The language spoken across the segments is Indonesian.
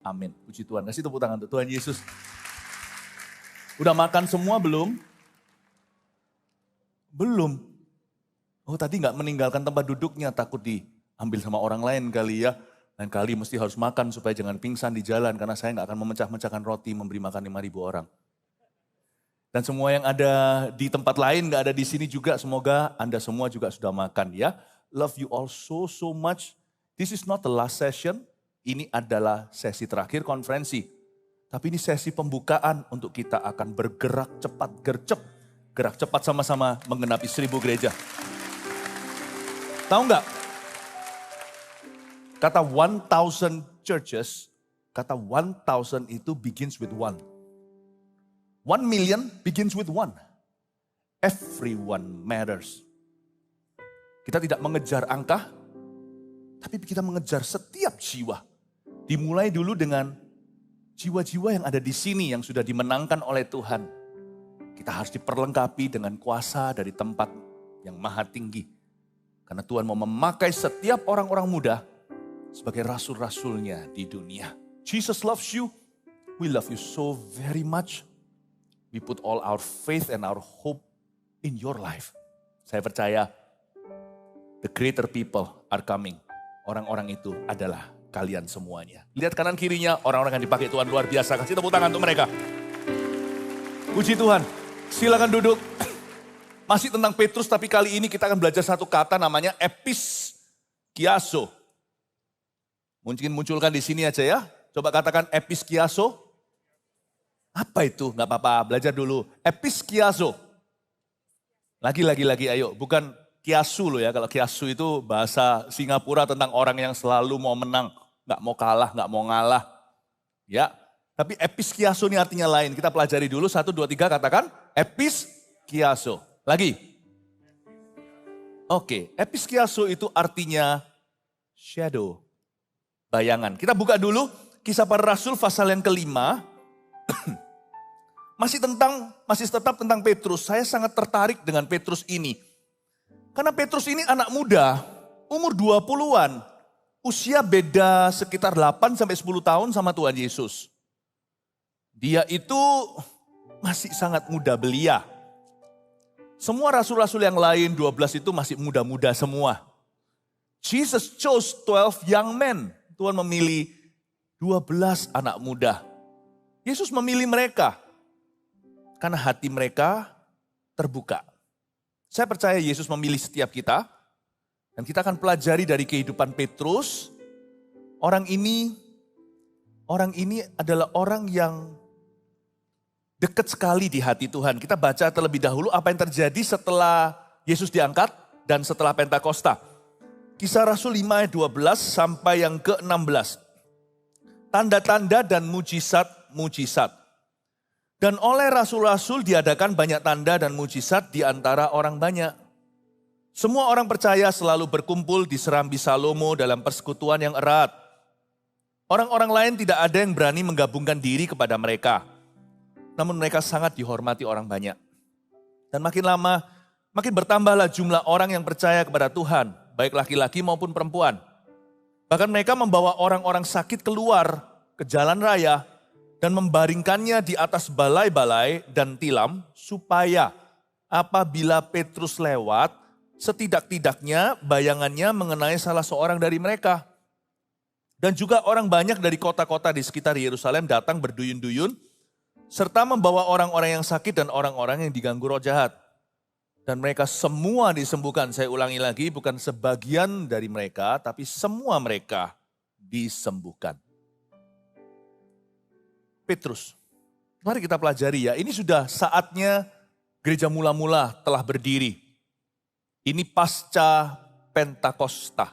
Amin. Puji Tuhan. Kasih tepuk tangan untuk Tuhan Yesus. Udah makan semua belum? Belum. Oh tadi nggak meninggalkan tempat duduknya, takut diambil sama orang lain kali ya. Lain kali mesti harus makan supaya jangan pingsan di jalan, karena saya nggak akan memecah-mecahkan roti memberi makan 5.000 orang. Dan semua yang ada di tempat lain, nggak ada di sini juga, semoga Anda semua juga sudah makan ya. Love you all so much. This is not the last session. Ini adalah sesi terakhir konferensi. Tapi ini sesi pembukaan untuk kita akan bergerak cepat, gercep. Gerak cepat sama-sama menggenapi 1.000 gereja. Tahu nggak? Kata 1,000 churches, kata 1,000 itu begins with one. 1 million begins with one. Everyone matters. Kita tidak mengejar angka, tapi kita mengejar setiap jiwa. Dimulai dulu dengan jiwa-jiwa yang ada di sini yang sudah dimenangkan oleh Tuhan. Kita harus diperlengkapi dengan kuasa dari tempat yang maha tinggi. Karena Tuhan mau memakai setiap orang-orang muda sebagai rasul-rasulnya di dunia. Jesus loves you. We love you so very much. We put all our faith and our hope in your life. Saya percaya the greater people are coming. Orang-orang itu adalah kalian semuanya. Lihat kanan kirinya, orang-orang yang dipakai Tuhan luar biasa. Kasih tepuk tangan untuk mereka. Puji Tuhan. Silakan duduk. Masih tentang Petrus, tapi kali ini kita akan belajar satu kata namanya episkiaso. Mungkin munculkan di sini aja ya. Coba katakan episkiaso. Apa itu? Gak apa-apa, belajar dulu. Episkiaso. Lagi, ayo. Bukan kiasu loh ya, kalau kiasu itu bahasa Singapura tentang orang yang selalu mau menang, gak mau kalah, gak mau ngalah. Ya, tapi episkiaso ini artinya lain. Kita pelajari dulu, 1, 2, 3 katakan episkiaso. Lagi. Oke, episkiaso itu artinya shadow, bayangan. Kita buka dulu Kisah Para Rasul pasal yang ke-5. Masih tetap tentang Petrus. Saya sangat tertarik dengan Petrus ini. Karena Petrus ini anak muda, umur 20-an. Usia beda sekitar 8-10 tahun sama Tuhan Yesus. Dia itu masih sangat muda belia. Semua rasul-rasul yang lain 12 itu masih muda-muda semua. Jesus chose 12 young men. Tuhan memilih 12 anak muda. Yesus memilih mereka karena hati mereka terbuka. Saya percaya Yesus memilih setiap kita. Dan kita akan pelajari dari kehidupan Petrus. Orang ini adalah orang yang dekat sekali di hati Tuhan. Kita baca terlebih dahulu apa yang terjadi setelah Yesus diangkat dan setelah Pentakosta. Kisah Rasul 5 ayat 12 sampai yang ke-16. Tanda-tanda dan mujizat. Dan oleh rasul-rasul diadakan banyak tanda dan mujizat di antara orang banyak. Semua orang percaya selalu berkumpul di serambi Salomo dalam persekutuan yang erat. Orang-orang lain tidak ada yang berani menggabungkan diri kepada mereka. Namun mereka sangat dihormati orang banyak. Dan makin lama, makin bertambahlah jumlah orang yang percaya kepada Tuhan, baik laki-laki maupun perempuan. Bahkan mereka membawa orang-orang sakit keluar ke jalan raya, dan membaringkannya di atas balai-balai dan tilam supaya apabila Petrus lewat, setidak-tidaknya bayangannya mengenai salah seorang dari mereka. Dan juga orang banyak dari kota-kota di sekitar Yerusalem datang berduyun-duyun, serta membawa orang-orang yang sakit dan orang-orang yang diganggu roh jahat. Dan mereka semua disembuhkan. Saya ulangi lagi, bukan sebagian dari mereka, tapi semua mereka disembuhkan. Petrus. Mari kita pelajari ya, ini sudah saatnya gereja mula-mula telah berdiri. Ini pasca Pentakosta.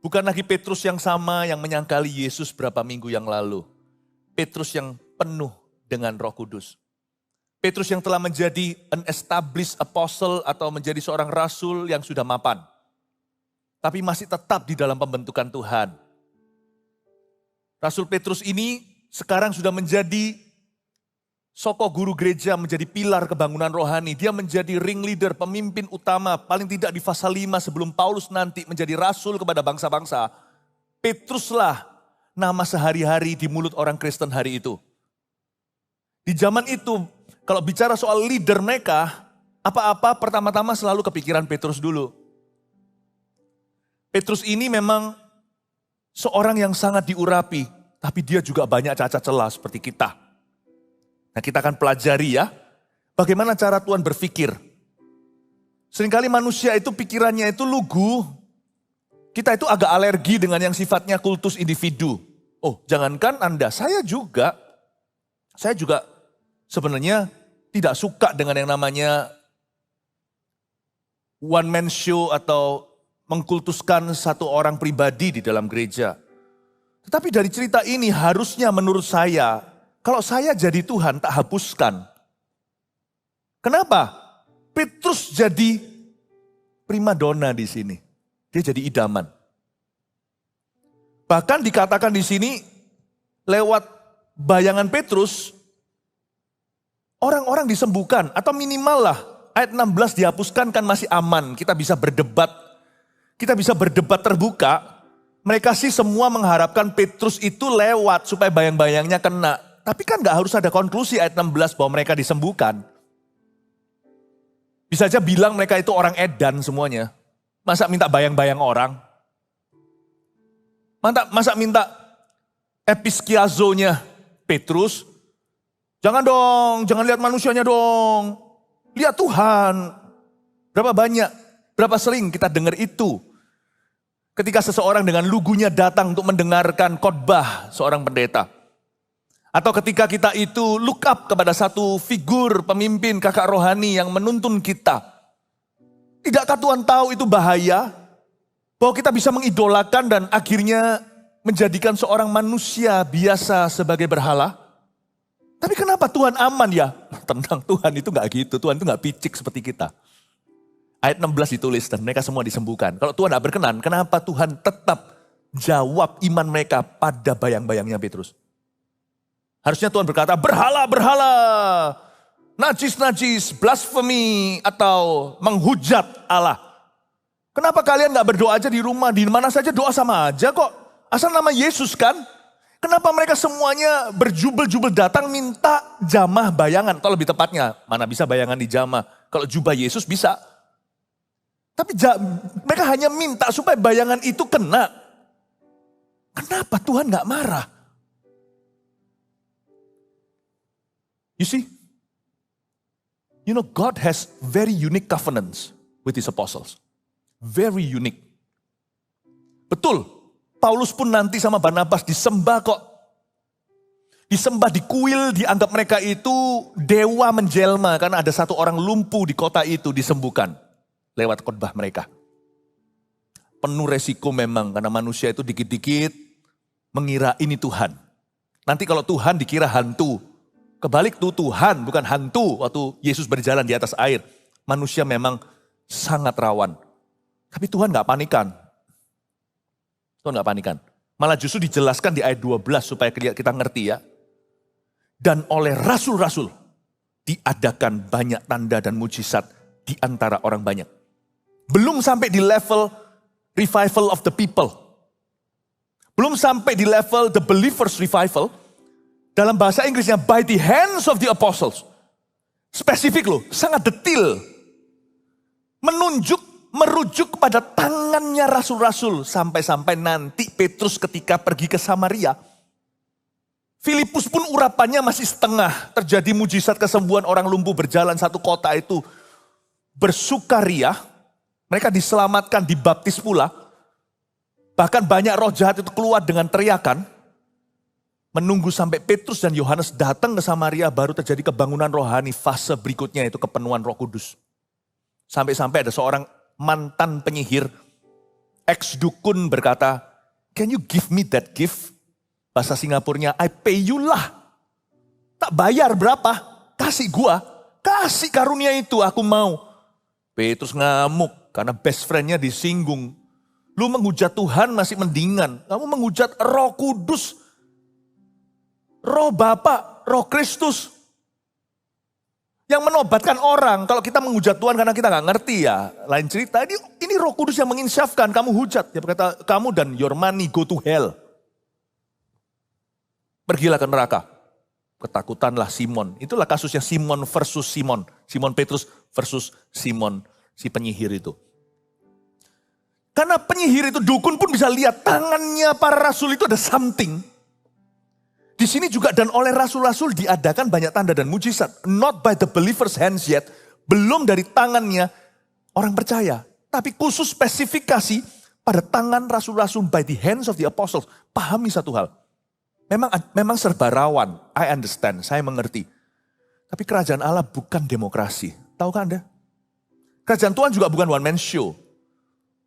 Bukan lagi Petrus yang sama yang menyangkali Yesus berapa minggu yang lalu. Petrus yang penuh dengan Roh Kudus. Petrus yang telah menjadi an established apostle atau menjadi seorang rasul yang sudah mapan. Tapi masih tetap di dalam pembentukan Tuhan. Rasul Petrus ini sekarang sudah menjadi soko guru gereja, menjadi pilar kebangunan rohani. Dia menjadi ring leader, pemimpin utama, paling tidak di pasal 5 sebelum Paulus nanti menjadi rasul kepada bangsa-bangsa. Petruslah nama sehari-hari di mulut orang Kristen hari itu. Di zaman itu, kalau bicara soal leader mereka, apa-apa pertama-tama selalu kepikiran Petrus dulu. Petrus ini memang seorang yang sangat diurapi, tapi dia juga banyak cacat celah seperti kita. Nah, kita akan pelajari ya, bagaimana cara Tuhan berpikir. Seringkali manusia itu pikirannya itu lugu. Kita itu agak alergi dengan yang sifatnya kultus individu. Oh, jangankan Anda, saya juga sebenarnya tidak suka dengan yang namanya one man show atau mengkultuskan satu orang pribadi di dalam gereja. Tetapi dari cerita ini harusnya menurut saya, kalau saya jadi Tuhan tak hapuskan. Kenapa? Petrus jadi primadona di sini. Dia jadi idaman. Bahkan dikatakan di sini lewat bayangan Petrus, orang-orang disembuhkan atau minimal lah ayat 16 dihapuskan kan masih aman. Kita bisa berdebat terbuka. Mereka sih semua mengharapkan Petrus itu lewat supaya bayang-bayangnya kena. Tapi kan gak harus ada konklusi ayat 16 bahwa mereka disembuhkan. Bisa aja bilang mereka itu orang edan semuanya. Masa minta bayang-bayang orang? Masa minta episkiazonya Petrus? Jangan dong, jangan lihat manusianya dong. Lihat Tuhan. Berapa sering kita dengar itu? Ketika seseorang dengan lugunya datang untuk mendengarkan khotbah seorang pendeta. Atau ketika kita itu look up kepada satu figur pemimpin kakak rohani yang menuntun kita. Tidakkah Tuhan tahu itu bahaya? Bahwa kita bisa mengidolakan dan akhirnya menjadikan seorang manusia biasa sebagai berhala? Tapi kenapa Tuhan aman ya? Tenang, Tuhan itu gak gitu. Tuhan itu gak picik seperti kita. Ayat 16 ditulis dan mereka semua disembuhkan. Kalau Tuhan gak berkenan, kenapa Tuhan tetap jawab iman mereka pada bayang-bayangnya Petrus? Harusnya Tuhan berkata, berhala, berhala. Najis-najis, blasfemi, atau menghujat Allah. Kenapa kalian gak berdoa aja di rumah? Di mana saja doa sama aja kok. Asal nama Yesus kan. Kenapa mereka semuanya berjubel-jubel datang minta jamah bayangan. Atau lebih tepatnya, mana bisa bayangan di jamah. Kalau jubah Yesus bisa. Tapi mereka hanya minta supaya bayangan itu kena. Kenapa Tuhan gak marah? You see? You know, God has very unique covenants with His apostles. Very unique. Betul, Paulus pun nanti sama Barnabas disembah kok. Disembah di kuil, dianggap mereka itu dewa menjelma. Karena ada satu orang lumpuh di kota itu disembuhkan. Lewat khotbah mereka. Penuh resiko memang, karena manusia itu dikit-dikit mengira ini Tuhan. Nanti kalau Tuhan dikira hantu. Kebalik tuh, Tuhan bukan hantu waktu Yesus berjalan di atas air. Manusia memang sangat rawan. Tapi Tuhan gak panikan. Tuhan gak panikan. Malah justru dijelaskan di ayat 12 supaya kita ngerti ya. Dan oleh rasul-rasul diadakan banyak tanda dan mujizat di antara orang banyak. Belum sampai di level revival of the people. Belum sampai di level the believers revival. Dalam bahasa Inggrisnya, by the hands of the apostles. Spesifik loh, sangat detail. Merujuk kepada tangannya rasul-rasul. Sampai-sampai nanti Petrus ketika pergi ke Samaria. Filipus pun urapannya masih setengah. Terjadi mujizat kesembuhan orang lumpuh berjalan satu kota itu. Bersukaria. Mereka diselamatkan, dibaptis pula. Bahkan banyak roh jahat itu keluar dengan teriakan. Menunggu sampai Petrus dan Yohanes datang ke Samaria baru terjadi kebangunan rohani fase berikutnya itu kepenuhan Roh Kudus. Sampai-sampai ada seorang mantan penyihir, ex-dukun berkata, "Can you give me that gift?" Bahasa Singapurnya, "I pay you lah." Tak bayar berapa? Kasih gua, kasih karunia itu aku mau. Petrus ngamuk karena best friend-nya disinggung. Lu menghujat Tuhan masih mendingan, kamu menghujat Roh Kudus. Roh Bapa, Roh Kristus. Yang menobatkan orang, kalau kita menghujat Tuhan karena kita gak ngerti ya. Lain cerita, ini Roh Kudus yang menginsafkan, kamu hujat. Dia berkata, kamu dan your money go to hell. pergilah ke neraka. Ketakutanlah Simon. Itulah kasusnya Simon versus Simon. Simon Petrus versus Simon si penyihir itu. Karena penyihir itu dukun pun bisa lihat tangannya para rasul itu ada something. Di sini juga dan oleh rasul-rasul diadakan banyak tanda dan mujizat. Not by the believers' hands yet. Belum dari tangannya orang percaya. Tapi khusus spesifikasi pada tangan rasul-rasul by the hands of the apostles. Pahami satu hal. Memang serba rawan. I understand, saya mengerti. Tapi kerajaan Allah bukan demokrasi. Tahukah Anda? Kerajaan Tuhan juga bukan one man show.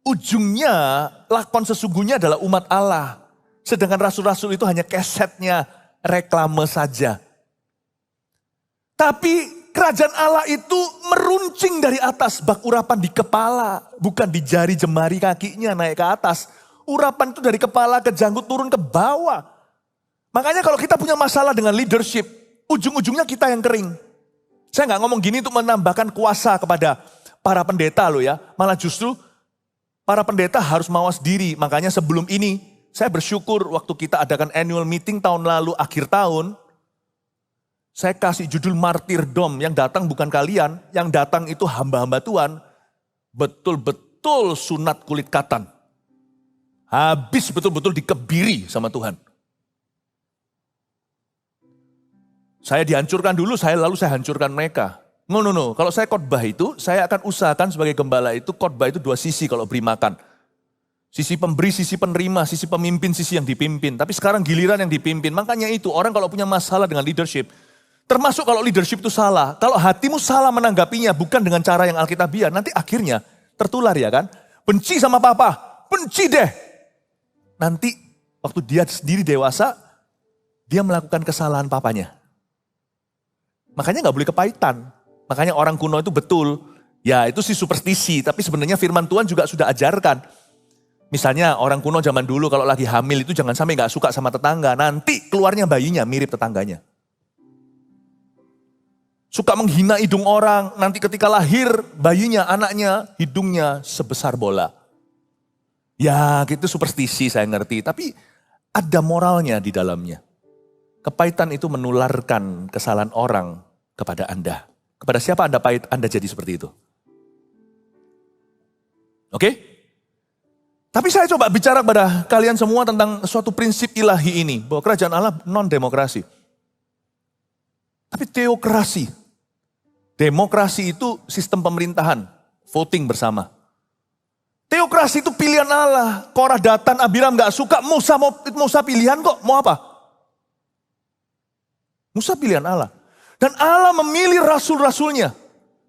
Ujungnya, lakon sesungguhnya adalah umat Allah. Sedangkan rasul-rasul itu hanya kesetnya, reklame saja. Tapi kerajaan Allah itu meruncing dari atas, bak urapan di kepala, bukan di jari jemari kakinya naik ke atas. Urapan itu dari kepala ke janggut turun ke bawah. Makanya kalau kita punya masalah dengan leadership, ujung-ujungnya kita yang kering. Saya nggak ngomong gini untuk menambahkan kuasa kepada para pendeta loh ya. Malah justru para pendeta harus mawas diri. Makanya sebelum ini saya bersyukur waktu kita adakan annual meeting tahun lalu akhir tahun. Saya kasih judul martyrdom, yang datang bukan kalian, yang datang itu hamba-hamba Tuhan. Betul-betul sunat kulit katan. Habis betul-betul dikebiri sama Tuhan. Saya dihancurkan dulu, lalu saya hancurkan mereka. No. Kalau saya khotbah itu, saya akan usahakan sebagai gembala itu, khotbah itu dua sisi kalau beri makan. Sisi pemberi, sisi penerima, sisi pemimpin, sisi yang dipimpin. Tapi sekarang giliran yang dipimpin. Makanya itu, orang kalau punya masalah dengan leadership, termasuk kalau leadership itu salah. Kalau hatimu salah menanggapinya, bukan dengan cara yang alkitabiah, nanti akhirnya tertular ya kan. Benci sama papa, benci deh. Nanti waktu dia sendiri dewasa, dia melakukan kesalahan papanya. Makanya gak boleh kepahitan. Makanya orang kuno itu betul, ya itu sih superstisi, tapi sebenarnya firman Tuhan juga sudah ajarkan. Misalnya orang kuno zaman dulu kalau lagi hamil itu jangan sampai gak suka sama tetangga, nanti keluarnya bayinya mirip tetangganya. Suka menghina hidung orang, nanti ketika lahir bayinya, anaknya, hidungnya sebesar bola. Ya gitu superstisi saya ngerti, tapi ada moralnya di dalamnya. Kepahitan itu menularkan kesalahan orang kepada Anda. Kepada siapa Anda pahit, Anda jadi seperti itu. Oke? Tapi saya coba bicara kepada kalian semua tentang suatu prinsip ilahi ini. Bahwa kerajaan Allah non-demokrasi. Tapi teokrasi. Demokrasi itu sistem pemerintahan. Voting bersama. Teokrasi itu pilihan Allah. Korah, Datan, Abiram gak suka. Musa pilihan kok. Mau apa? Musa pilihan Allah. Dan Allah memilih rasul-rasulnya.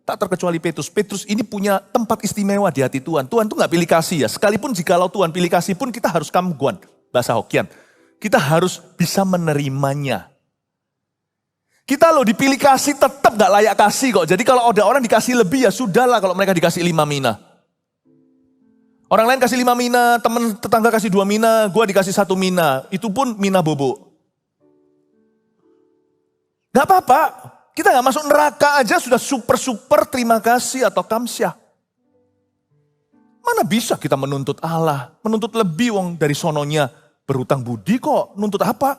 Tak terkecuali Petrus. Petrus ini punya tempat istimewa di hati Tuhan. Tuhan tuh gak pilih kasih ya. Sekalipun jikalau Tuhan pilih kasih pun kita harus kamguan. Bahasa Hokian. Kita harus bisa menerimanya. Kita loh dipilih kasih tetap gak layak kasih kok. Jadi kalau ada orang dikasih lebih ya sudahlah kalau mereka dikasih 5 mina. Orang lain kasih 5 mina, teman tetangga kasih 2 mina, gue dikasih 1 mina. Itu pun mina bobo. Gak apa-apa, kita gak masuk neraka aja sudah super terima kasih atau kamsyah. Mana bisa kita menuntut Allah, menuntut lebih wong dari sononya berhutang budi kok, nuntut apa?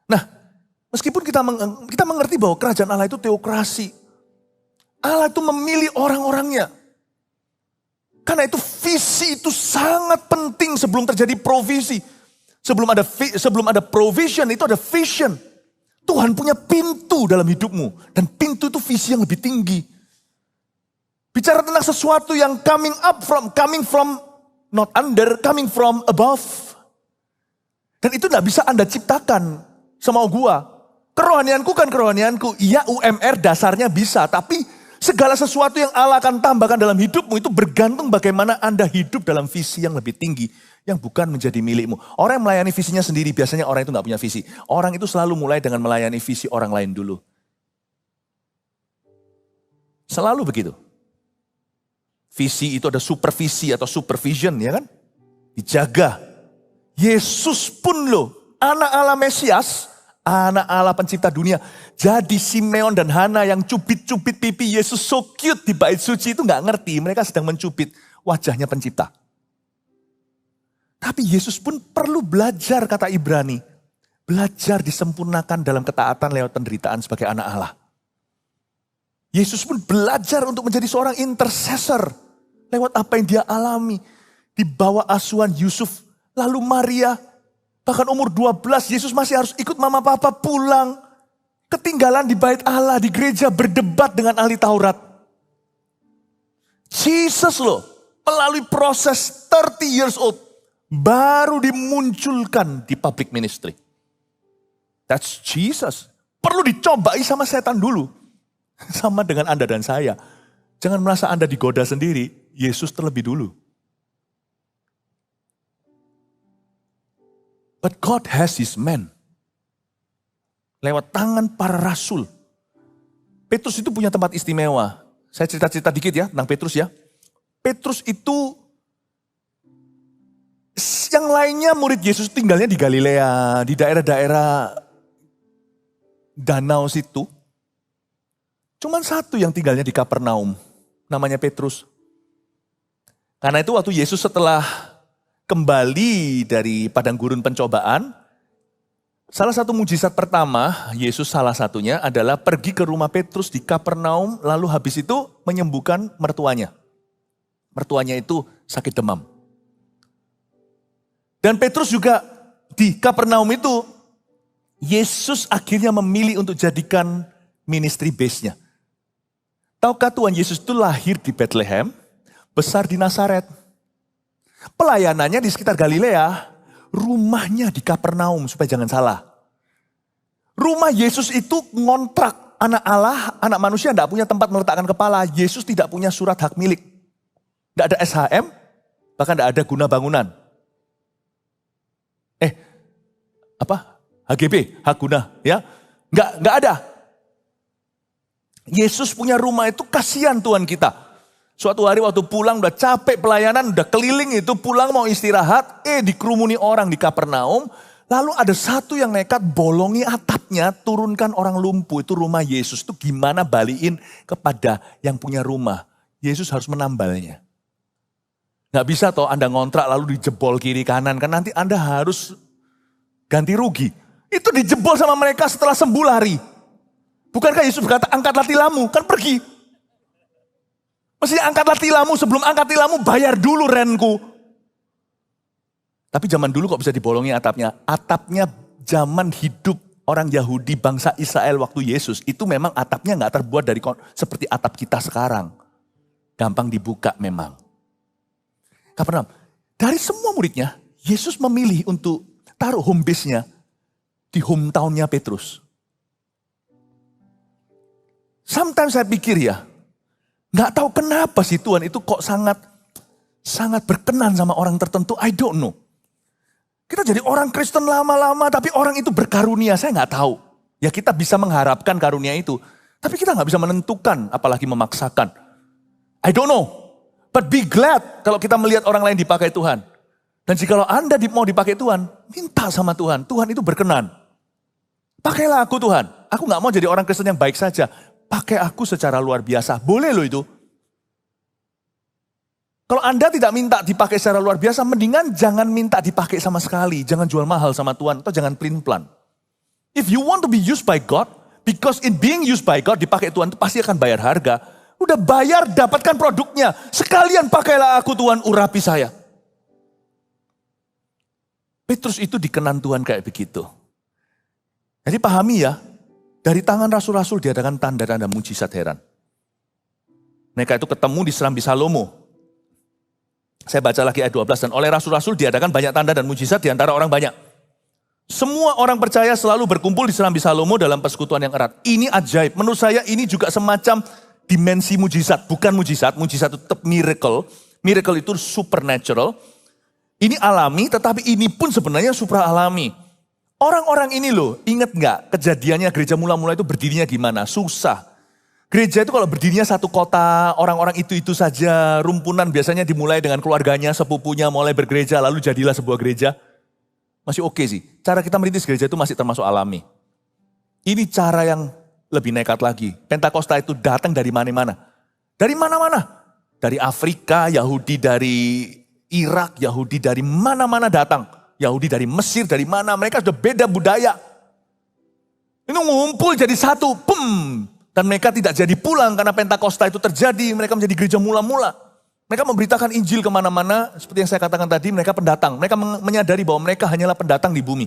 Nah, meskipun kita mengerti bahwa kerajaan Allah itu teokrasi. Allah itu memilih orang-orangnya. Karena itu visi itu sangat penting sebelum terjadi provisi. Sebelum ada provision itu ada vision. Tuhan punya pintu dalam hidupmu. Dan pintu itu visi yang lebih tinggi. Bicara tentang sesuatu yang coming from not under, coming from above. Dan itu gak bisa Anda ciptakan sama gua. Kerohanianku kan kerohanianku. Iya UMR dasarnya bisa, tapi segala sesuatu yang Allah akan tambahkan dalam hidupmu itu bergantung bagaimana Anda hidup dalam visi yang lebih tinggi. Yang bukan menjadi milikmu. Orang yang melayani visinya sendiri, biasanya orang itu gak punya visi. Orang itu selalu mulai dengan melayani visi orang lain dulu. Selalu begitu. Visi itu ada supervisi atau supervision ya kan. Dijaga. Yesus pun loh, anak Allah Mesias, anak Allah pencipta dunia. Jadi Simeon dan Hana yang cubit-cubit pipi Yesus so cute di bait suci itu gak ngerti. Mereka sedang mencubit wajahnya pencipta. Tapi Yesus pun perlu belajar, kata Ibrani. Belajar disempurnakan dalam ketaatan lewat penderitaan sebagai anak Allah. Yesus pun belajar untuk menjadi seorang intercessor. Lewat apa yang dia alami. Di bawah asuhan Yusuf, lalu Maria. Bahkan umur 12, Yesus masih harus ikut mama papa pulang. Ketinggalan di bait Allah, di gereja berdebat dengan ahli Taurat. Jesus loh, melalui proses 30 years old, baru dimunculkan di public ministry. That's Jesus. Perlu dicobai sama setan dulu. Sama dengan Anda dan saya. Jangan merasa Anda digoda sendiri, Yesus terlebih dulu. But God has his man. Lewat tangan para rasul. Petrus itu punya tempat istimewa. Saya cerita-cerita dikit ya tentang Petrus ya. Petrus itu, yang lainnya murid Yesus tinggalnya di Galilea, di daerah-daerah danau situ. Cuman satu yang tinggalnya di Kapernaum, namanya Petrus. Karena itu waktu Yesus setelah kembali dari padang gurun pencobaan, salah satu mujizat pertama, Yesus salah satunya adalah pergi ke rumah Petrus di Kapernaum, lalu habis itu menyembuhkan mertuanya. Mertuanya itu sakit demam. Dan Petrus juga di Kapernaum itu, Yesus akhirnya memilih untuk jadikan ministry base-nya. Tahukah Tuhan Yesus itu lahir di Bethlehem, besar di Nazaret. Pelayanannya di sekitar Galilea, rumahnya di Kapernaum, supaya jangan salah. Rumah Yesus itu ngontrak, anak Allah, anak manusia tidak punya tempat meletakkan kepala. Yesus tidak punya surat hak milik. Tidak ada SHM, bahkan tidak ada guna bangunan. HGB, hak guna, ya. Enggak ada. Yesus punya rumah itu, kasihan Tuhan kita. Suatu hari waktu pulang udah capek pelayanan, udah keliling itu, pulang mau istirahat, dikerumuni orang di Kapernaum. Lalu ada satu yang nekat bolongi atapnya, turunkan orang lumpuh, itu rumah Yesus. Itu gimana balikin kepada yang punya rumah. Yesus harus menambalnya. Gak bisa toh Anda ngontrak lalu dijebol kiri kanan, kan nanti Anda harus ganti rugi. Itu dijebol sama mereka setelah sembuh lari. Bukankah Yesus berkata, angkatlah tilammu, kan pergi. Mestinya angkatlah tilammu, sebelum angkat tilammu bayar dulu renku. Tapi zaman dulu kok bisa dibolongi atapnya? Atapnya zaman hidup orang Yahudi bangsa Israel waktu Yesus. Itu memang atapnya gak terbuat dari seperti atap kita sekarang. Gampang dibuka memang. Kapan? Dari semua muridnya, Yesus memilih untuk taruh home base-nya di hometown-nya Petrus. Sometimes saya pikir ya, gak tahu kenapa sih Tuhan itu kok sangat berkenan sama orang tertentu, I don't know. Kita jadi orang Kristen lama-lama, tapi orang itu berkarunia, saya gak tahu. Ya kita bisa mengharapkan karunia itu, tapi kita gak bisa menentukan, apalagi memaksakan. I don't know, but be glad kalau kita melihat orang lain dipakai Tuhan. Dan jikalau Anda mau dipakai Tuhan, minta sama Tuhan, Tuhan itu berkenan. Pakailah aku Tuhan, aku gak mau jadi orang Kristen yang baik saja. Pakai aku secara luar biasa. Boleh loh itu. Kalau Anda tidak minta dipakai secara luar biasa, mendingan jangan minta dipakai sama sekali. Jangan jual mahal sama Tuhan, atau jangan pelin-pelan. If you want to be used by God, because in being used by God, dipakai Tuhan itu pasti akan bayar harga. Udah bayar, dapatkan produknya. Sekalian pakailah aku Tuhan, urapi saya. Petrus itu dikenan Tuhan kayak begitu. Jadi pahami ya, dari tangan rasul-rasul diadakan tanda-tanda mujizat heran. Mereka itu ketemu di Serambi Salomo. Saya baca lagi ayat 12. Dan oleh rasul-rasul diadakan banyak tanda dan mujizat di antara orang banyak. Semua orang percaya selalu berkumpul di Serambi Salomo dalam persekutuan yang erat. Ini ajaib. Menurut saya ini juga semacam dimensi mujizat. Bukan mujizat, mujizat itu tetap miracle. Miracle itu supernatural. Ini alami, tetapi ini pun sebenarnya supra alami. Orang-orang ini loh, ingat gak kejadiannya gereja mula-mula itu berdirinya gimana? Susah. Gereja itu kalau berdirinya satu kota, orang-orang itu saja, rumpunan biasanya dimulai dengan keluarganya, sepupunya mulai bergereja, lalu jadilah sebuah gereja. Masih oke sih, cara kita merintis gereja itu masih termasuk alami. Ini cara yang lebih nekat lagi. Pentakosta itu datang dari mana-mana. Dari mana-mana. Dari Afrika, Yahudi dari Irak, Yahudi dari mana-mana datang. Yahudi dari Mesir, dari mana, mereka sudah beda budaya. Ini ngumpul jadi satu, dan mereka tidak jadi pulang karena Pentakosta itu terjadi, mereka menjadi gereja mula-mula. Mereka memberitakan Injil kemana-mana, seperti yang saya katakan tadi, mereka pendatang. Mereka menyadari bahwa mereka hanyalah pendatang di bumi.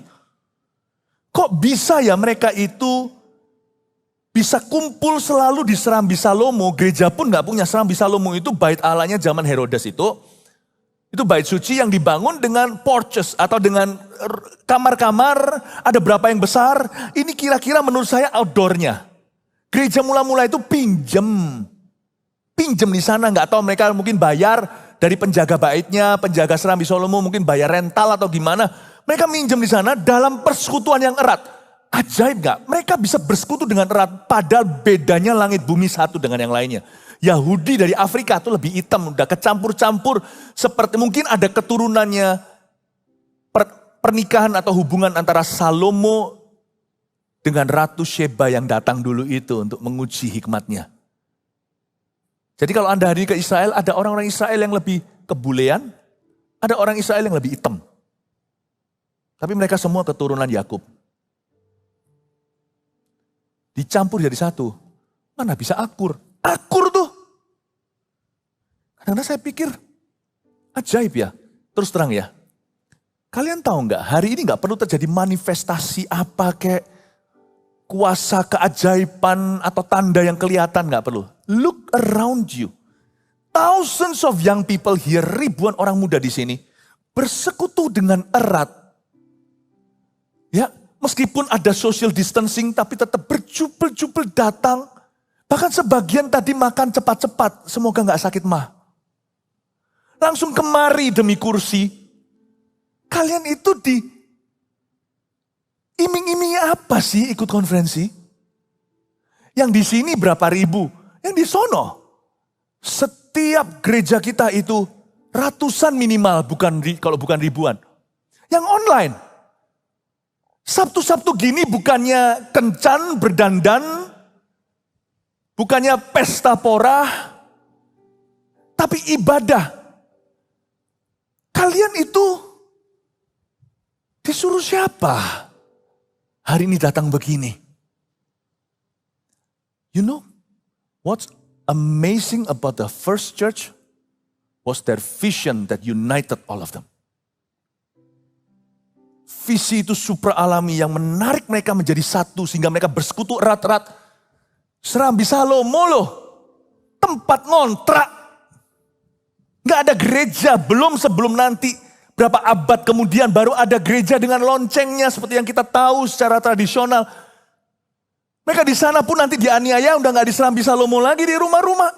Kok bisa ya mereka itu bisa kumpul selalu di Serambi Salomo, gereja pun gak punya. Serambi Salomo itu bait Allahnya zaman Herodes itu bait suci yang dibangun dengan porches atau dengan kamar-kamar, ada berapa yang besar. Ini kira-kira menurut saya outdoornya. Gereja mula-mula itu pinjem di sana, nggak tahu mereka mungkin bayar dari penjaga baitnya, penjaga Serambi Salomo mungkin bayar rental atau gimana. Mereka minjem di sana dalam persekutuan yang erat. Ajaib nggak? Mereka bisa bersekutu dengan erat, padahal bedanya langit bumi satu dengan yang lainnya. Yahudi dari Afrika itu lebih hitam, udah kecampur-campur. Seperti mungkin ada keturunannya pernikahan atau hubungan antara Salomo dengan Ratu Sheba yang datang dulu itu untuk menguji hikmatnya. Jadi kalau Anda hari ke Israel, ada orang-orang Israel yang lebih kebulean, ada orang Israel yang lebih hitam. Tapi mereka semua keturunan Yakub. Dicampur jadi satu, mana bisa akur. Akur tuh. Karena saya pikir ajaib ya. Terus terang ya. Kalian tahu nggak hari ini nggak perlu terjadi manifestasi apa kayak kuasa keajaiban atau tanda yang kelihatan nggak perlu. Look around you. Thousands of young people here, ribuan orang muda di sini bersekutu dengan erat. Ya, meskipun ada social distancing tapi tetap berjubel-jubel datang. Bahkan sebagian tadi makan cepat-cepat, semoga gak sakit mah. Langsung kemari demi kursi. Kalian itu iming-imingi apa sih ikut konferensi? Yang di sini berapa ribu? Yang di sono. Setiap gereja kita itu ratusan minimal, kalau bukan ribuan. Yang online. Sabtu-sabtu gini bukannya kencan berdandan, bukannya pesta pora, tapi ibadah. Kalian itu disuruh siapa? Hari ini datang begini. You know, what's amazing about the first church was their vision that united all of them. Visi itu supra alami yang menarik mereka menjadi satu sehingga mereka bersekutu erat-erat. Serambi Salomo loh, tempat ngontrak. Gak ada gereja, belum sebelum nanti. Berapa abad kemudian baru ada gereja dengan loncengnya seperti yang kita tahu secara tradisional. Mereka di sana pun nanti dianiaya, udah gak di Serambi Salomo lagi, di rumah-rumah.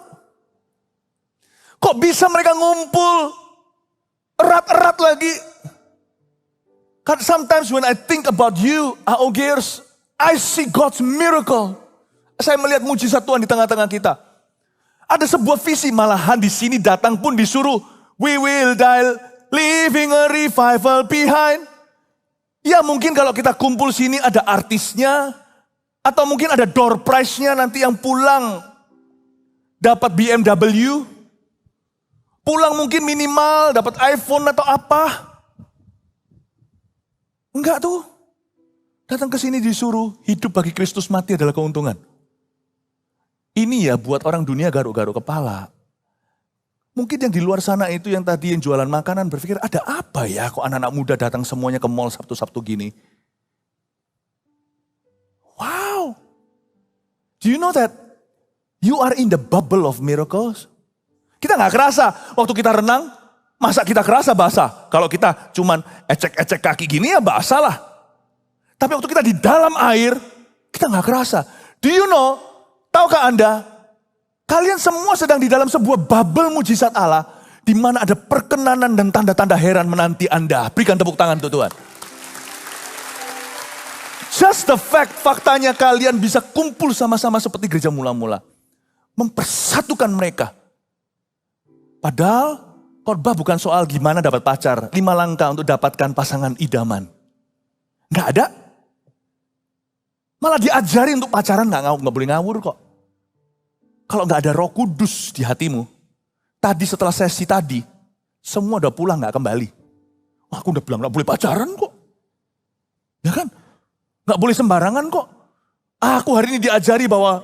Kok bisa mereka ngumpul erat-erat lagi? Sometimes when I think about you, AOGers, I see God's miracle. Saya melihat mujizat Tuhan di tengah-tengah kita. Ada sebuah visi, malahan di sini datang pun disuruh, we will die, leaving a revival behind. Ya mungkin kalau kita kumpul sini ada artisnya, atau mungkin ada door prize-nya nanti yang pulang dapat BMW. Pulang mungkin minimal dapat iPhone atau apa. Enggak tuh. Datang ke sini disuruh hidup bagi Kristus, mati adalah keuntungan. Ini ya buat orang dunia garuk-garuk kepala. Mungkin yang di luar sana itu yang tadi yang jualan makanan berpikir ada apa ya kok anak-anak muda datang semuanya ke mall Sabtu-Sabtu gini. Wow. Do you know that you are in the bubble of miracles? Kita gak kerasa waktu kita renang, masa kita kerasa basah? Kalau kita cuman ecek-ecek kaki gini ya basah lah. Tapi waktu kita di dalam air, kita gak kerasa. Do you know, tahukah Anda, kalian semua sedang di dalam sebuah bubble mujizat Allah, di mana ada perkenanan dan tanda-tanda heran menanti Anda. Berikan tepuk tangan untuk Tuhan. Just the fact, faktanya kalian bisa kumpul sama-sama seperti gereja mula-mula. Mempersatukan mereka. Padahal khotbah bukan soal gimana dapat pacar. 5 langkah untuk dapatkan pasangan idaman. Nggak ada. Malah diajari untuk pacaran nggak boleh ngawur kok. Kalau nggak ada Roh Kudus di hatimu. Tadi setelah sesi tadi, Semua udah pulang gak kembali. Wah, aku udah bilang gak boleh pacaran kok. Ya kan? Gak boleh sembarangan kok. Aku hari ini diajari bahwa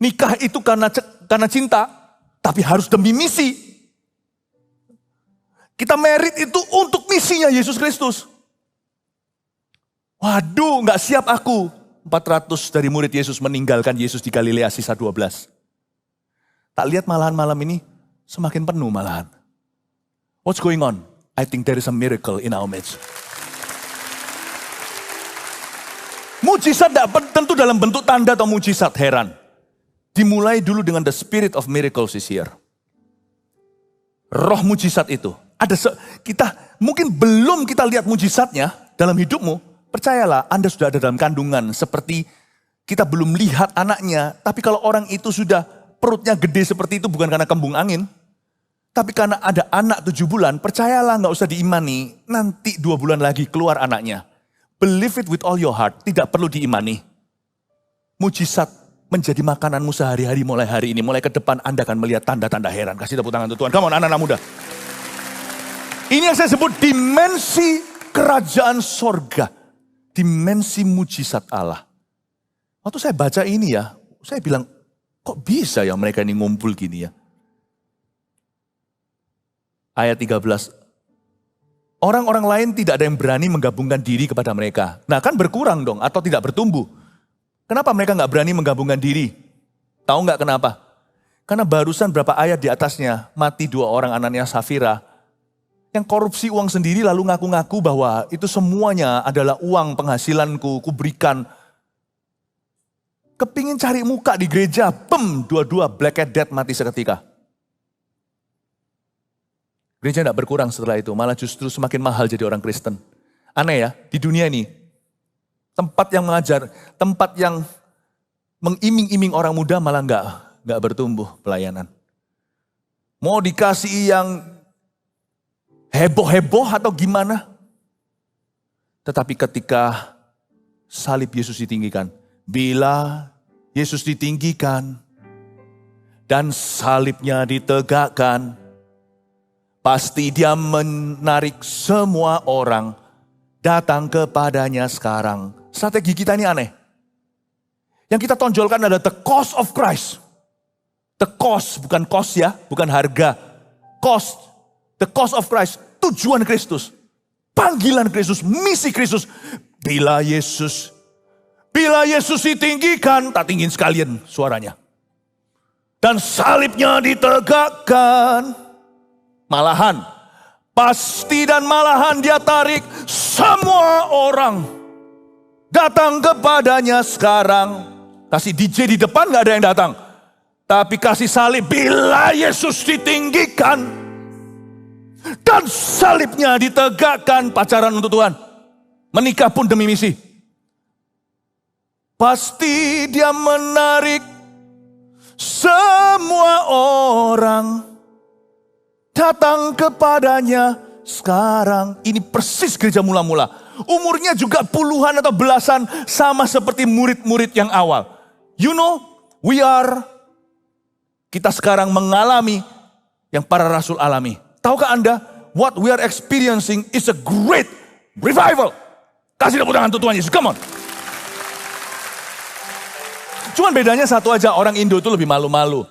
nikah itu karena cinta, tapi harus demi misi. Kita married itu untuk misinya Yesus Kristus. Waduh, gak siap aku. 400 dari murid Yesus meninggalkan Yesus di Galilea sisa 12. Tak lihat malahan malam ini semakin penuh malahan. What's going on? I think there is a miracle in our midst. Mujizat tidak tentu dalam bentuk tanda atau mujizat, heran. Dimulai dulu dengan the spirit of miracles is here. Roh mujizat itu. Kita mungkin belum kita lihat mujizatnya dalam hidupmu. Percayalah, Anda sudah ada dalam kandungan. Seperti kita belum lihat anaknya. Tapi kalau orang itu sudah perutnya gede seperti itu bukan karena kembung angin. Tapi karena ada anak 7 bulan, percayalah gak usah diimani. Nanti 2 bulan lagi keluar anaknya. Believe it with all your heart, tidak perlu diimani. Mujizat menjadi makananmu sehari-hari mulai hari ini. Mulai ke depan Anda akan melihat tanda-tanda heran. Kasih tepuk tangan untuk Tuhan. Come on anak-anak muda. Ini yang saya sebut dimensi kerajaan sorga. Dimensi mujizat Allah. Waktu saya baca ini ya, saya bilang, kok bisa ya mereka ini ngumpul gini ya. Ayat 13. Orang-orang lain tidak ada yang berani menggabungkan diri kepada mereka. Nah kan berkurang dong atau tidak bertumbuh. Kenapa mereka gak berani menggabungkan diri? Tahu gak kenapa? Karena barusan berapa ayat di atasnya mati 2 orang Ananias Safira. Yang korupsi uang sendiri lalu ngaku-ngaku bahwa itu semuanya adalah uang penghasilanku, kuberikan. Kepingin cari muka di gereja, dua-dua black cat dead mati seketika. Gereja tidak berkurang setelah itu, malah justru semakin mahal jadi orang Kristen. Aneh ya, di dunia ini, tempat yang mengajar, tempat yang mengiming-iming orang muda malah nggak bertumbuh pelayanan. Mau dikasih yang heboh-heboh atau gimana? Tetapi ketika salib Yesus ditinggikan, bila Yesus ditinggikan dan salibnya ditegakkan, pasti dia menarik semua orang datang kepadanya sekarang. Strategi kita ini aneh. Yang kita tonjolkan adalah the cost of Christ. The cost, bukan cost ya, bukan harga. Cost, the cost of Christ, tujuan Kristus. Panggilan Kristus, misi Kristus. Bila Yesus ditinggikan, tak tinggiin sekalian suaranya. Dan salibnya ditegakkan. Malahan, pasti dan malahan dia tarik semua orang datang kepadanya sekarang. Kasih DJ di depan gak ada yang datang. Tapi kasih salib bila Yesus ditinggikan. Dan salibnya ditegakkan, pacaran untuk Tuhan. Menikah pun demi misi. Pasti dia menarik semua orang datang kepadanya sekarang. Ini persis gereja mula-mula. Umurnya juga puluhan atau belasan, sama seperti murid-murid yang awal. You know, kita sekarang mengalami yang para rasul alami. Tahukah Anda, what we are experiencing is a great revival. Kasih tepuk tangan untuk Tuhan Yesus, come on. Cuman bedanya satu aja, orang Indo itu lebih malu-malu.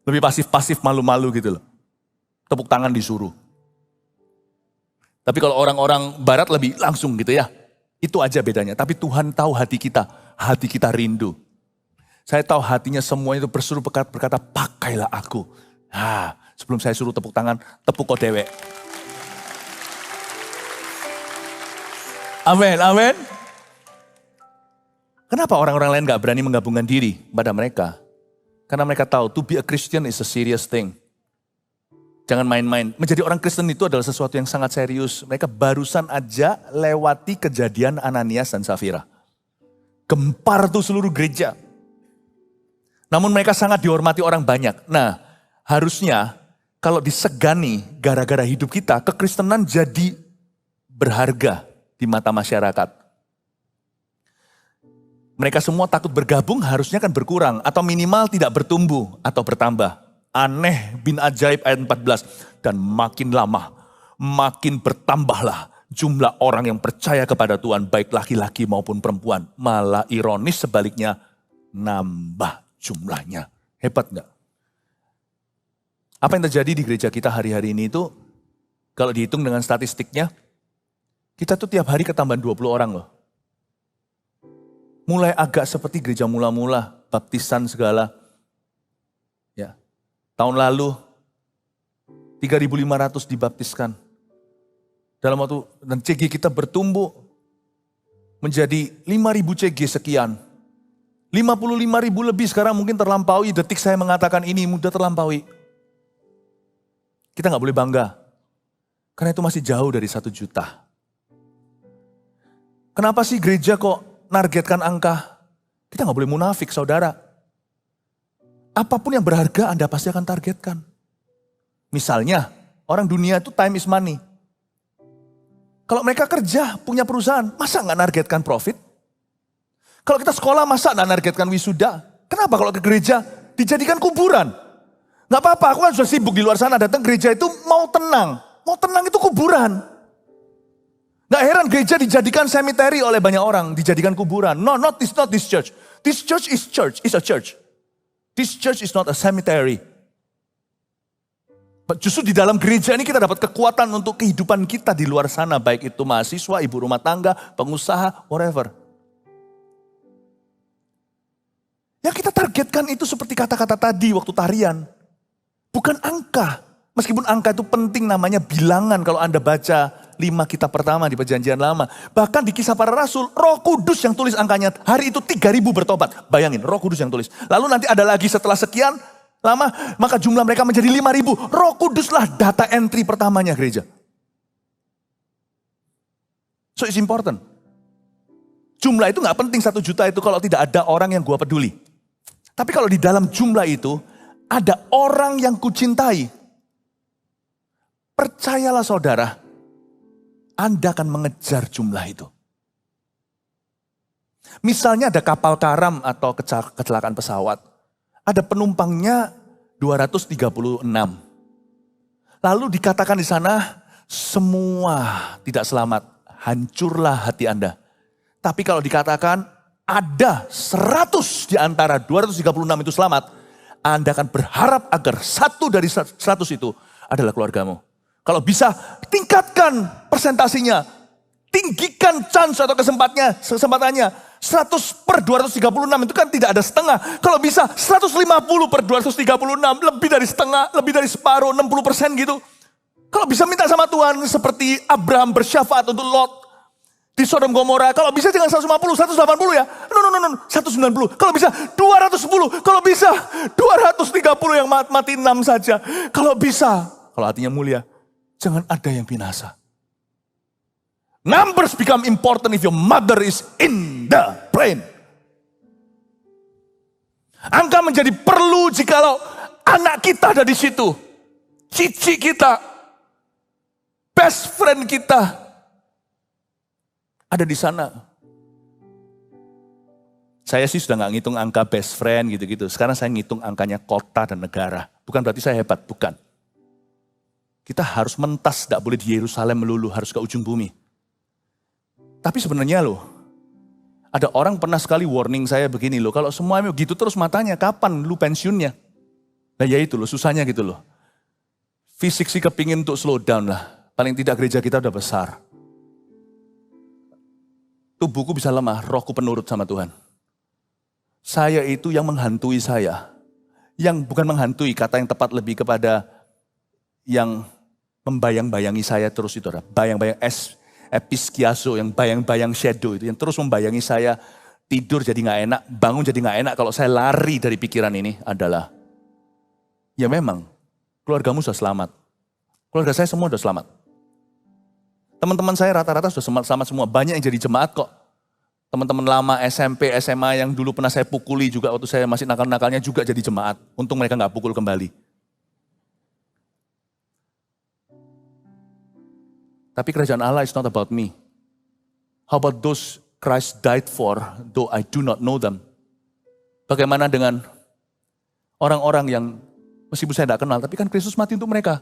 Lebih pasif-pasif, malu-malu gitu loh. Tepuk tangan disuruh. Tapi kalau orang-orang barat lebih langsung gitu ya. Itu aja bedanya. Tapi Tuhan tahu hati kita rindu. Saya tahu hatinya semuanya itu berseru berkata, pakailah aku. Sebelum saya suruh tepuk tangan, tepuk kau dewek. Amin, amin. Kenapa orang-orang lain gak berani menggabungkan diri pada mereka? Karena mereka tahu, to be a Christian is a serious thing. Jangan main-main. Menjadi orang Kristen itu adalah sesuatu yang sangat serius. Mereka barusan aja lewati kejadian Ananias dan Safira. Gempar tuh seluruh gereja. Namun mereka sangat dihormati orang banyak. Nah, harusnya kalau disegani gara-gara hidup kita, kekristenan jadi berharga di mata masyarakat. Mereka semua takut bergabung, harusnya kan berkurang. Atau minimal tidak bertumbuh atau bertambah. aneh bin ajaib ayat 14. Dan makin lama, makin bertambahlah jumlah orang yang percaya kepada Tuhan, baik laki-laki maupun perempuan. Malah ironis sebaliknya, nambah jumlahnya. Hebat nggak? Apa yang terjadi di gereja kita hari-hari ini itu, kalau dihitung dengan statistiknya, kita tuh tiap hari ketambahan 20 orang loh. Mulai agak seperti gereja mula-mula, baptisan segala. Ya. Tahun lalu 3.500 dibaptiskan. Dalam waktu dan CG kita bertumbuh menjadi 5.000 CG sekian. 55.000 lebih sekarang mungkin terlampaui. Detik saya mengatakan ini mudah terlampaui. Kita nggak boleh bangga. Karena itu masih jauh dari 1 juta. Kenapa sih gereja kok nargetkan angka? Kita nggak boleh munafik saudara. Apapun yang berharga Anda pasti akan targetkan. Misalnya, orang dunia itu time is money. Kalau mereka kerja, punya perusahaan, masa nggak nargetkan profit? Kalau kita sekolah, masa nggak nargetkan wisuda? Kenapa kalau ke gereja, dijadikan kuburan? Nggak apa-apa, aku kan sudah sibuk di luar sana, datang gereja itu mau tenang. Mau tenang itu kuburan. Nggak heran gereja dijadikan cemetery oleh banyak orang, dijadikan kuburan. No, not this church. This church is a church. This church is not a cemetery. Justru di dalam gereja ini kita dapat kekuatan untuk kehidupan kita di luar sana. Baik itu mahasiswa, ibu rumah tangga, pengusaha, whatever. Yang kita targetkan itu seperti kata-kata tadi waktu tarian. Bukan angka. Meskipun angka itu penting namanya bilangan kalau Anda baca 5 kitab pertama di perjanjian lama. Bahkan di Kisah Para Rasul, Roh Kudus yang tulis angkanya. Hari itu 3.000 bertobat. Bayangin, Roh Kudus yang tulis. Lalu nanti ada lagi setelah sekian lama, maka jumlah mereka menjadi 5.000. Roh Kuduslah data entry pertamanya gereja. So it's important. Jumlah itu gak penting 1 juta itu kalau tidak ada orang yang gua peduli. Tapi kalau di dalam jumlah itu, ada orang yang kucintai. Percayalah saudara, Anda akan mengejar jumlah itu. Misalnya ada kapal karam atau kecelakaan pesawat. Ada penumpangnya 236. Lalu dikatakan di sana, semua tidak selamat. Hancurlah hati Anda. Tapi kalau dikatakan ada 100 di antara 236 itu selamat, Anda akan berharap agar 1 dari 100 itu adalah keluargamu. Kalau bisa, tingkatkan persentasinya. Tinggikan chance atau kesempatannya. 100 per 236 itu kan tidak ada setengah. Kalau bisa 150 per 236, lebih dari setengah, lebih dari separuh, 60% gitu. Kalau bisa minta sama Tuhan seperti Abraham bersyafaat untuk Lot di Sodom Gomora. Kalau bisa jangan 150, 180 ya. No, 190. Kalau bisa 210, kalau bisa 230 yang mati 6 saja. Kalau bisa, kalau hatinya mulia, jangan ada yang binasa. Numbers become important if your mother is in the plane. Angka menjadi perlu jikalau anak kita ada di situ. Cici kita, best friend kita ada di sana. Saya sih sudah gak ngitung angka best friend gitu-gitu. Sekarang saya ngitung angkanya kota dan negara. Bukan berarti saya hebat, bukan. Kita harus mentas, gak boleh di Yerusalem melulu, harus ke ujung bumi. Tapi sebenarnya loh, ada orang pernah sekali warning saya begini loh, kalau semuanya gitu terus matanya, kapan lu pensiunnya? Nah ya itu loh, susahnya gitu loh. Fisik sih kepingin untuk slow down lah, paling tidak gereja kita udah besar. Tubuhku bisa lemah, rohku penurut sama Tuhan. Saya itu yang menghantui saya. Yang bukan menghantui, kata yang tepat lebih kepada yang membayang-bayangi saya terus itu. Bayang-bayang episkiaso, yang bayang-bayang shadow itu. Yang terus membayangi saya, tidur jadi gak enak, bangun jadi gak enak. Kalau saya lari dari pikiran ini adalah, ya memang, keluargamu sudah selamat. Keluarga saya semua sudah selamat. Teman-teman saya rata-rata sudah selamat semua. Banyak yang jadi jemaat kok. Teman-teman lama SMP, SMA yang dulu pernah saya pukuli juga waktu saya masih nakal-nakalnya juga jadi jemaat. Untung mereka gak pukul kembali. Tapi kerajaan Allah is not about me. How about those Christ died for, though I do not know them? Bagaimana dengan orang-orang yang Meskipun saya tidak kenal, tapi kan Kristus mati untuk mereka.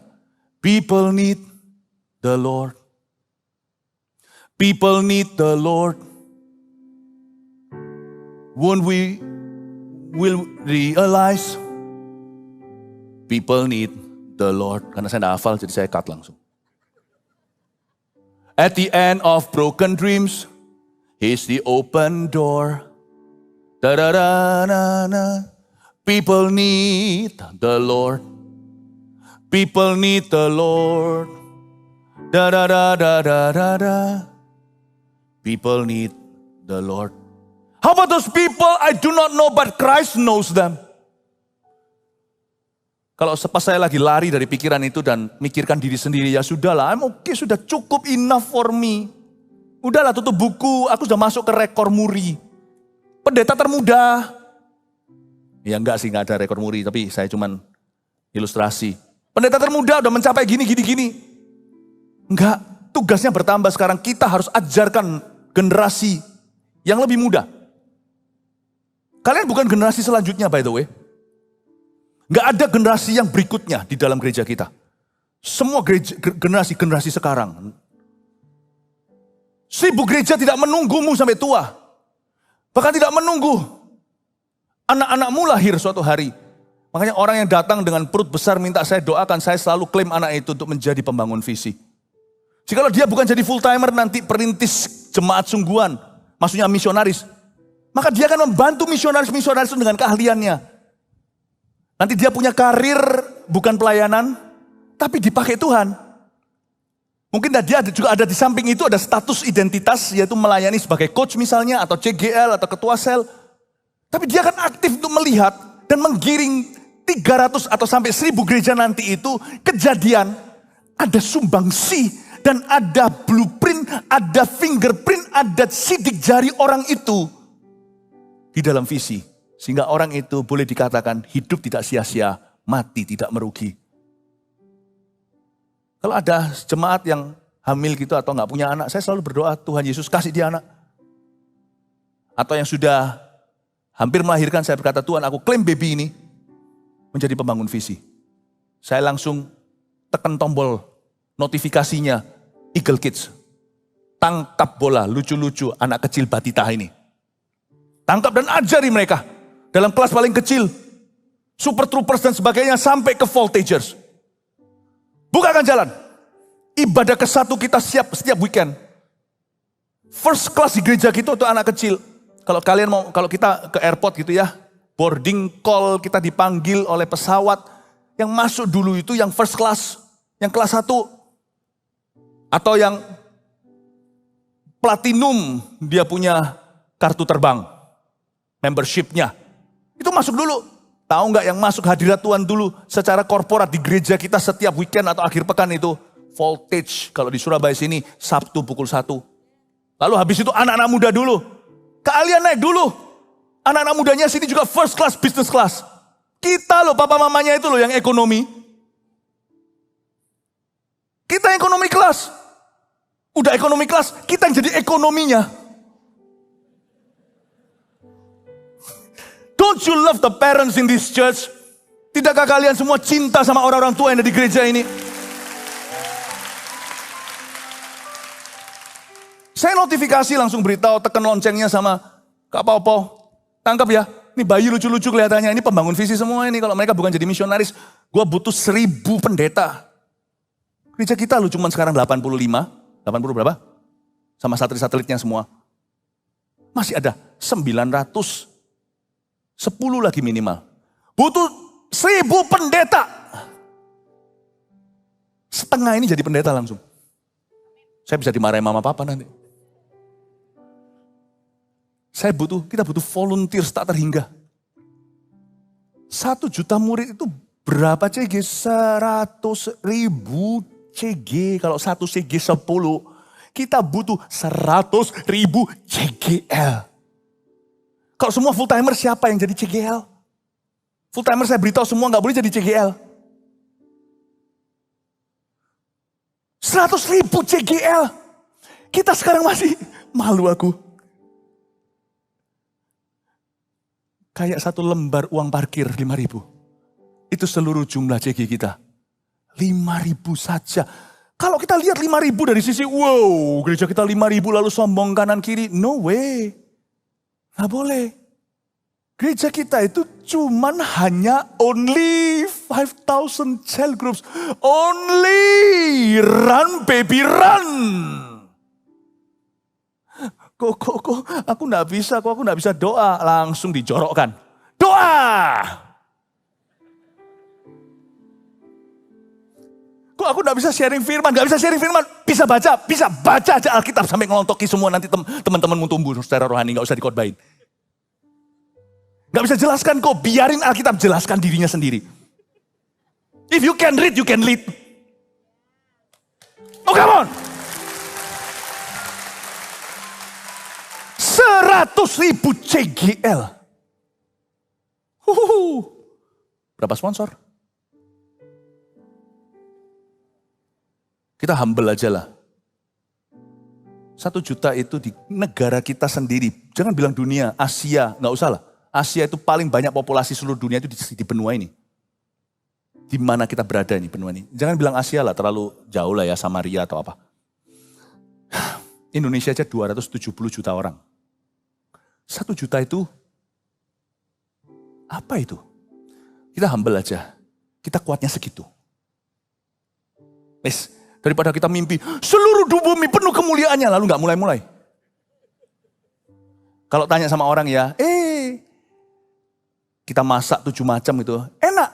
People need the Lord. People need the Lord. Won't we will realize people need the Lord. Karena saya tidak hafal, jadi saya cut langsung. At the end of broken dreams, He's the open door. Da-da-da-da-da. People need the Lord. People need the Lord. Da-da-da-da-da-da-da. People need the Lord. How about those people I do not know but Christ knows them? Kalau pas saya lagi lari dari pikiran itu dan mikirkan diri sendiri, ya sudahlah, I'm okay, sudah cukup enough for me. Udahlah tutup buku, aku sudah masuk ke rekor muri. Pendeta termuda. Ya enggak sih, enggak ada rekor muri, tapi saya cuman ilustrasi. Pendeta termuda udah mencapai gini. Enggak, tugasnya bertambah sekarang. Kita harus ajarkan generasi yang lebih muda. Kalian bukan generasi selanjutnya by the way. Enggak ada generasi yang berikutnya di dalam gereja kita. Semua generasi sekarang. 1000 gereja tidak menunggumu sampai tua. Bahkan tidak menunggu anak-anakmu lahir suatu hari. Makanya orang yang datang dengan perut besar minta saya doakan, saya selalu klaim anak itu untuk menjadi pembangun visi. Jikalau dia bukan jadi full timer nanti perintis jemaat sungguhan, maksudnya misionaris, maka dia akan membantu misionaris-misionaris itu dengan keahliannya. Nanti dia punya karir bukan pelayanan, tapi dipakai Tuhan. Mungkin dia juga ada di samping itu ada status identitas, yaitu melayani sebagai coach misalnya, atau CGL, atau ketua sel. Tapi dia akan aktif untuk melihat dan menggiring 300 atau sampai 1000 gereja nanti itu kejadian. Ada sumbangsi dan ada blueprint, ada fingerprint, ada sidik jari orang itu di dalam visi. Sehingga orang itu boleh dikatakan hidup tidak sia-sia, mati tidak merugi. Kalau ada jemaat yang hamil gitu atau nggak punya anak, saya selalu berdoa Tuhan Yesus kasih dia anak. Atau yang sudah hampir melahirkan, saya berkata Tuhan aku klaim baby ini menjadi pembangun visi. Saya langsung tekan tombol notifikasinya Eagle Kids. Tangkap bola lucu-lucu anak kecil batita ini. Tangkap dan ajari mereka dalam kelas paling kecil. Super troopers dan sebagainya sampai ke voltagers. Bukakan jalan. Ibadah ke-1 kita siap setiap weekend. First class di gereja kita untuk anak kecil. Kalau kalian mau, kalau kita ke airport gitu ya, boarding call kita dipanggil oleh pesawat. Yang masuk dulu itu yang first class, yang kelas 1. Atau yang platinum, dia punya kartu terbang. Membershipnya. Itu masuk dulu. Tahu nggak yang masuk hadirat Tuhan dulu secara korporat di gereja kita setiap weekend atau akhir pekan itu voltage. Kalau di Surabaya sini Sabtu pukul 1. Lalu habis itu anak-anak muda dulu. Kalian naik dulu. Anak-anak mudanya sini juga first class, business class. Kita loh papa mamanya itu loh yang ekonomi. Kita ekonomi kelas. Udah ekonomi kelas, kita yang jadi ekonominya. Don't you love the parents in this church? Tidakkah kalian semua cinta sama orang-orang tua yang ada di gereja ini? Saya notifikasi langsung beritahu, tekan loncengnya sama Kak Popo. Tangkap ya, ini bayi lucu-lucu kelihatannya. Ini pembangun visi semua ini. Kalau mereka bukan jadi misionaris, gue butuh 1000 pendeta. Gereja kita lu cuman sekarang 85. 80 berapa? Sama satelit-satelitnya semua. Masih ada 900. 10 lagi minimal. Butuh 1000 pendeta. Setengah ini jadi pendeta langsung. Saya bisa dimarahin mama papa nanti. Kita butuh volunteer tak terhingga. 1 juta murid itu berapa CG? 100.000 CG. Kalau 1 CG 10, kita butuh 100.000 CGL. Kalau semua full timer siapa yang jadi CGL? Full timer saya beritahu semua gak boleh jadi CGL. 100.000 CGL. Kita sekarang masih malu aku. Kayak 1 lembar uang parkir 5.000. Itu seluruh jumlah CG kita. 5.000 saja. Kalau kita lihat 5.000 dari sisi, wow, gereja kita 5.000 lalu sombong kanan kiri. No way. Nggak boleh. Gereja kita itu cuman hanya only 5,000 cell groups. Only run baby run. Kok, aku nggak bisa doa. Langsung dijorokkan. Doa. Kok aku gak bisa sharing firman? Gak bisa sharing firman. Bisa baca aja Alkitab sampai ngelontoki semua. Nanti teman-temanmu tumbuh secara rohani, gak usah dikhotbahin. Gak bisa jelaskan kok, biarin Alkitab jelaskan dirinya sendiri. If you can read, you can lead. Oh come on. 100.000 CGL. Berapa sponsor? Kita humble aja lah. 1 juta itu di negara kita sendiri. Jangan bilang dunia, Asia, nggak usah lah. Asia itu paling banyak populasi seluruh dunia itu di benua ini. Di mana kita berada nih benua ini. Jangan bilang Asia lah, terlalu jauh lah ya, Samaria atau apa. Indonesia aja 270 juta orang. 1 juta itu, apa itu? Kita humble aja. Kita kuatnya segitu. Daripada kita mimpi, seluruh bumi penuh kemuliaannya, lalu gak mulai-mulai. Kalau tanya sama orang ya, kita masak 7 macam gitu, enak.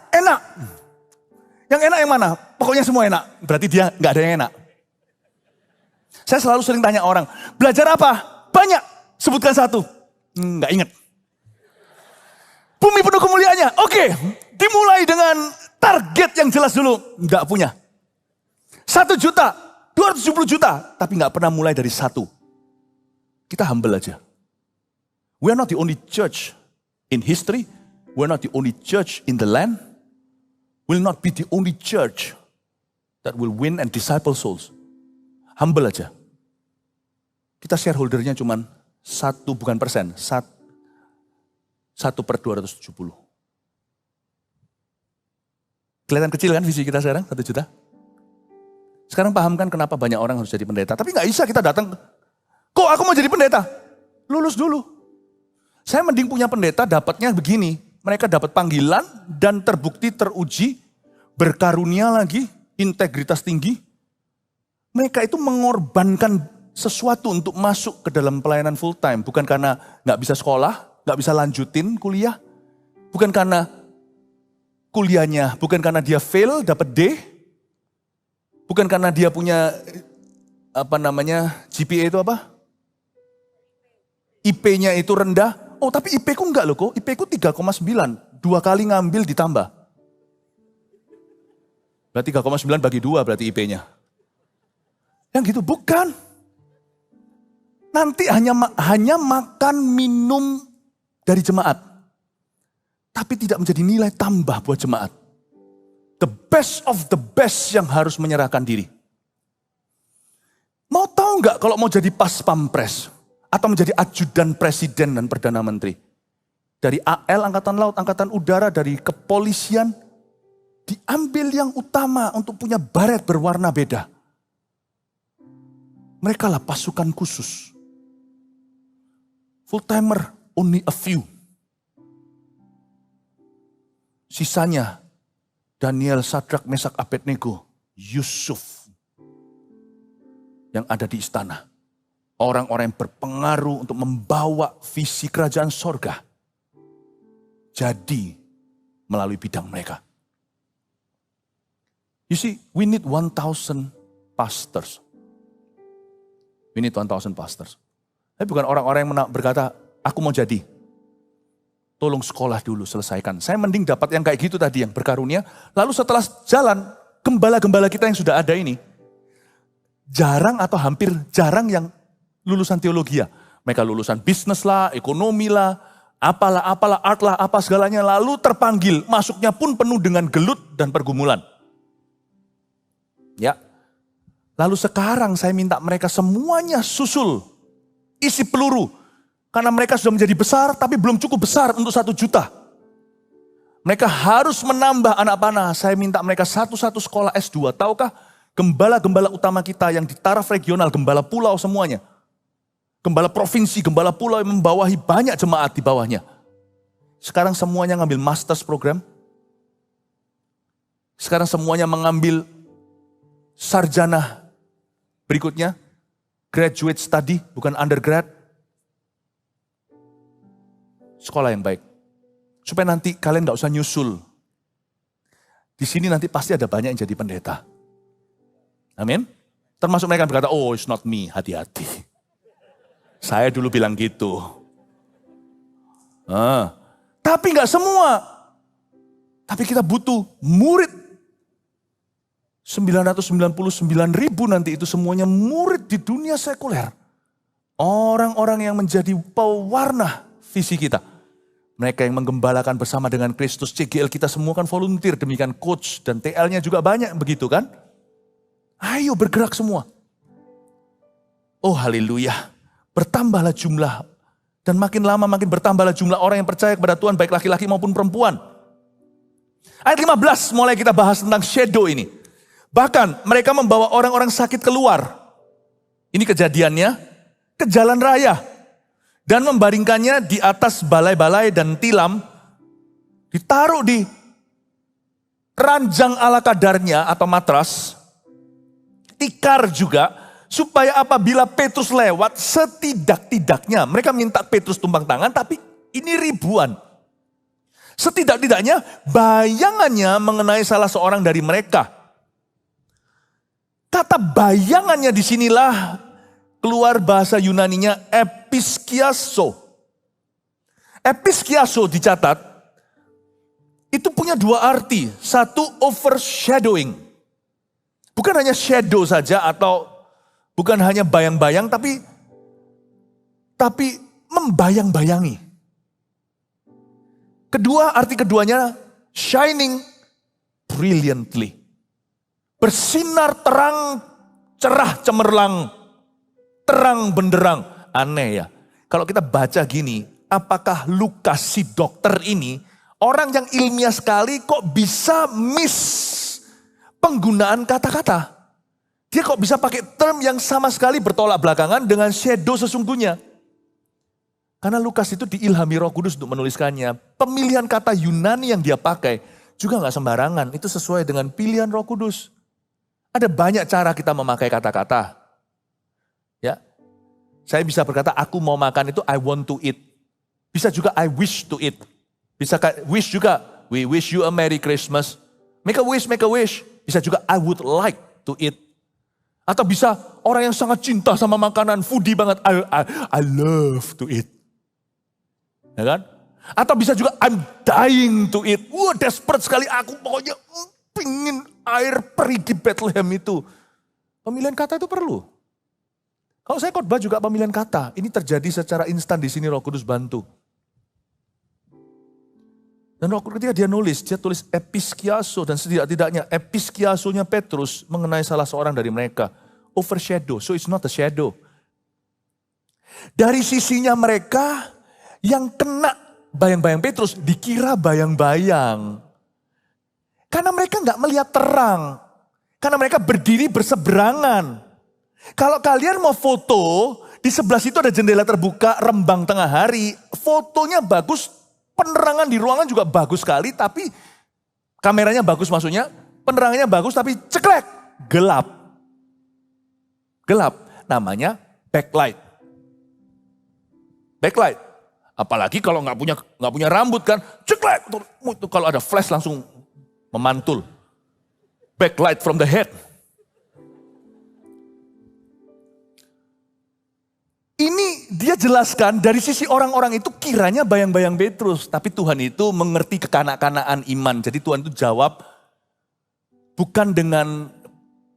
Yang enak yang mana? Pokoknya semua enak. Berarti dia gak ada yang enak. Saya selalu sering tanya orang, belajar apa? Banyak, sebutkan satu. Gak inget. Bumi penuh kemuliaannya, oke. Dimulai dengan target yang jelas dulu, gak punya. 1 juta, 270 juta, tapi gak pernah mulai dari 1. Kita humble aja. We are not the only church in history. We are not the only church in the land. Will not be the only church that will win and disciple souls. Humble aja. Kita shareholdernya cuman 1 bukan persen, 1 per 270. Kelihatan kecil kan visi kita sekarang, 1 juta? Sekarang paham kan kenapa banyak orang harus jadi pendeta. Tapi gak bisa kita datang, kok aku mau jadi pendeta? Lulus dulu. Saya mending punya pendeta dapatnya begini. Mereka dapat panggilan dan terbukti teruji, berkarunia lagi, integritas tinggi. Mereka itu mengorbankan sesuatu untuk masuk ke dalam pelayanan full time. Bukan karena gak bisa sekolah, gak bisa lanjutin kuliah. Bukan karena kuliahnya, bukan karena dia fail dapat D. Bukan karena dia punya GPA itu apa? IP-nya itu rendah. Oh tapi IP ku enggak loh kok, IP ku 3,9. 2 kali ngambil ditambah. Berarti 3,9 bagi 2 berarti IP-nya. Yang gitu bukan. Nanti hanya makan minum dari jemaat. Tapi tidak menjadi nilai tambah buat jemaat. The best of the best yang harus menyerahkan diri. Mau tahu nggak kalau mau jadi pas pampres atau menjadi ajudan presiden dan perdana menteri? Dari AL, Angkatan Laut, Angkatan Udara, dari kepolisian, diambil yang utama untuk punya baret berwarna beda. Mereka lah pasukan khusus. Full timer, only a few. Sisanya, Daniel, Sadrak, Mesak, Abednego, Yusuf yang ada di istana. Orang-orang yang berpengaruh untuk membawa visi kerajaan sorga jadi melalui bidang mereka. You see, we need 1,000 pastors. We need 1,000 pastors. Tapi bukan orang-orang yang berkata, aku mau jadi. Tolong sekolah dulu, selesaikan. Saya mending dapat yang kayak gitu tadi, yang berkarunia. Lalu setelah jalan, gembala-gembala kita yang sudah ada ini, jarang atau hampir jarang yang lulusan teologi ya. Mereka lulusan bisnis lah, ekonomi lah, apalah, art lah, apa segalanya. Lalu terpanggil, masuknya pun penuh dengan gelut dan pergumulan. Ya. Lalu sekarang saya minta mereka semuanya susul, isi peluru. Karena mereka sudah menjadi besar, tapi belum cukup besar untuk 1 juta. Mereka harus menambah anak panah. Saya minta mereka satu-satu sekolah S2. Tahukah gembala-gembala utama kita yang di taraf regional, gembala pulau semuanya. Gembala provinsi, gembala pulau yang membawahi banyak jemaat di bawahnya. Sekarang semuanya ngambil master's program. Sekarang semuanya mengambil sarjana berikutnya. Graduate study, bukan undergrad. Sekolah yang baik. Supaya nanti kalian gak usah nyusul. Di sini nanti pasti ada banyak yang jadi pendeta. Amin. Termasuk mereka yang berkata, oh it's not me, hati-hati. Saya dulu bilang gitu. Tapi gak semua. Tapi kita butuh murid. 999.000 nanti itu semuanya murid di dunia sekuler. Orang-orang yang menjadi pewarna visi kita. Mereka yang menggembalakan bersama dengan Kristus. CGL kita semua kan volunteer, demikian coach dan TL-nya juga banyak begitu kan. Ayo bergerak semua. Oh haleluya. Bertambahlah jumlah. Dan makin lama makin bertambahlah jumlah orang yang percaya kepada Tuhan, baik laki-laki maupun perempuan. Ayat 15 mulai kita bahas tentang shadow ini. Bahkan mereka membawa orang-orang sakit keluar. Ini kejadiannya ke jalan raya. Dan membaringkannya di atas balai-balai dan tilam. Ditaruh di ranjang ala kadarnya atau matras. Tikar juga. Supaya apabila Petrus lewat setidak-tidaknya. Mereka minta Petrus tumpang tangan tapi ini ribuan. Setidak-tidaknya bayangannya mengenai salah seorang dari mereka. Kata bayangannya disinilah keluar bahasa Yunaninya episkiaso. Episkiaso dicatat, itu punya dua arti. Satu overshadowing. Bukan hanya shadow saja atau bukan hanya bayang-bayang tapi membayang-bayangi. Kedua, arti keduanya shining brilliantly. Bersinar terang, cerah cemerlang. Terang benderang. Aneh ya. Kalau kita baca gini, apakah Lukas si dokter ini, orang yang ilmiah sekali kok bisa miss penggunaan kata-kata. Dia kok bisa pakai term yang sama sekali bertolak belakangan dengan shadow sesungguhnya. Karena Lukas itu diilhami Roh Kudus untuk menuliskannya. Pemilihan kata Yunani yang dia pakai juga gak sembarangan. Itu sesuai dengan pilihan Roh Kudus. Ada banyak cara kita memakai kata-kata. Ya, saya bisa berkata aku mau makan itu I want to eat. Bisa juga I wish to eat. Bisa wish juga we wish you a Merry Christmas. Make a wish. Bisa juga I would like to eat. Atau bisa orang yang sangat cinta sama makanan, foodie banget, I love to eat. Ya kan? Atau bisa juga I'm dying to eat. Wah desperate sekali aku pokoknya pingin air perigi Bethlehem itu. Pemilihan kata itu perlu. Kalau saya khotbah juga pemilihan kata, ini terjadi secara instan di sini Roh Kudus bantu. Dan Roh Kudus ketika dia tulis episkiaso dan setidak-tidaknya episkiasonya Petrus mengenai salah seorang dari mereka. Overshadow, so it's not a shadow. Dari sisinya mereka yang kena bayang-bayang Petrus dikira bayang-bayang. Karena mereka nggak melihat terang. Karena mereka berdiri berseberangan. Kalau kalian mau foto, di sebelah situ ada jendela terbuka, rembang tengah hari. Fotonya bagus, penerangan di ruangan juga bagus sekali, tapi kameranya bagus maksudnya. Penerangannya bagus tapi ceklek, gelap. Gelap, namanya backlight. Backlight. Apalagi kalau nggak punya rambut kan, ceklek. Itu kalau ada flash langsung memantul. Backlight from the head. Ini dia jelaskan dari sisi orang-orang itu kiranya bayang-bayang Petrus. Tapi Tuhan itu mengerti kekanak-kanaan iman. Jadi Tuhan itu jawab bukan dengan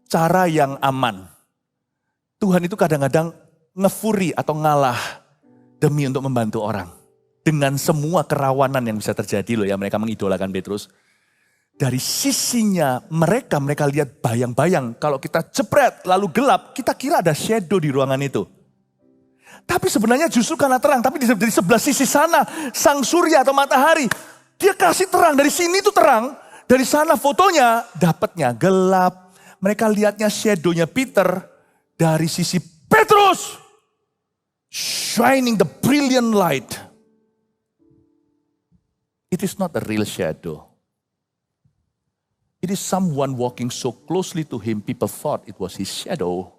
cara yang aman. Tuhan itu kadang-kadang ngefuri atau ngalah demi untuk membantu orang. Dengan semua kerawanan yang bisa terjadi loh ya mereka mengidolakan Petrus. Dari sisinya mereka lihat bayang-bayang. Kalau kita jepret lalu gelap kita kira ada shadow di ruangan itu. Tapi sebenarnya justru karena terang. Tapi di sebelah sisi sana, sang surya atau matahari Dia kasih terang, dari sini tuh terang, dari sana fotonya dapatnya gelap. Mereka lihatnya shadow-nya Peter dari sisi Petrus. Shining the brilliant light. It is not a real shadow. It is someone walking so closely to him, people thought it was his shadow.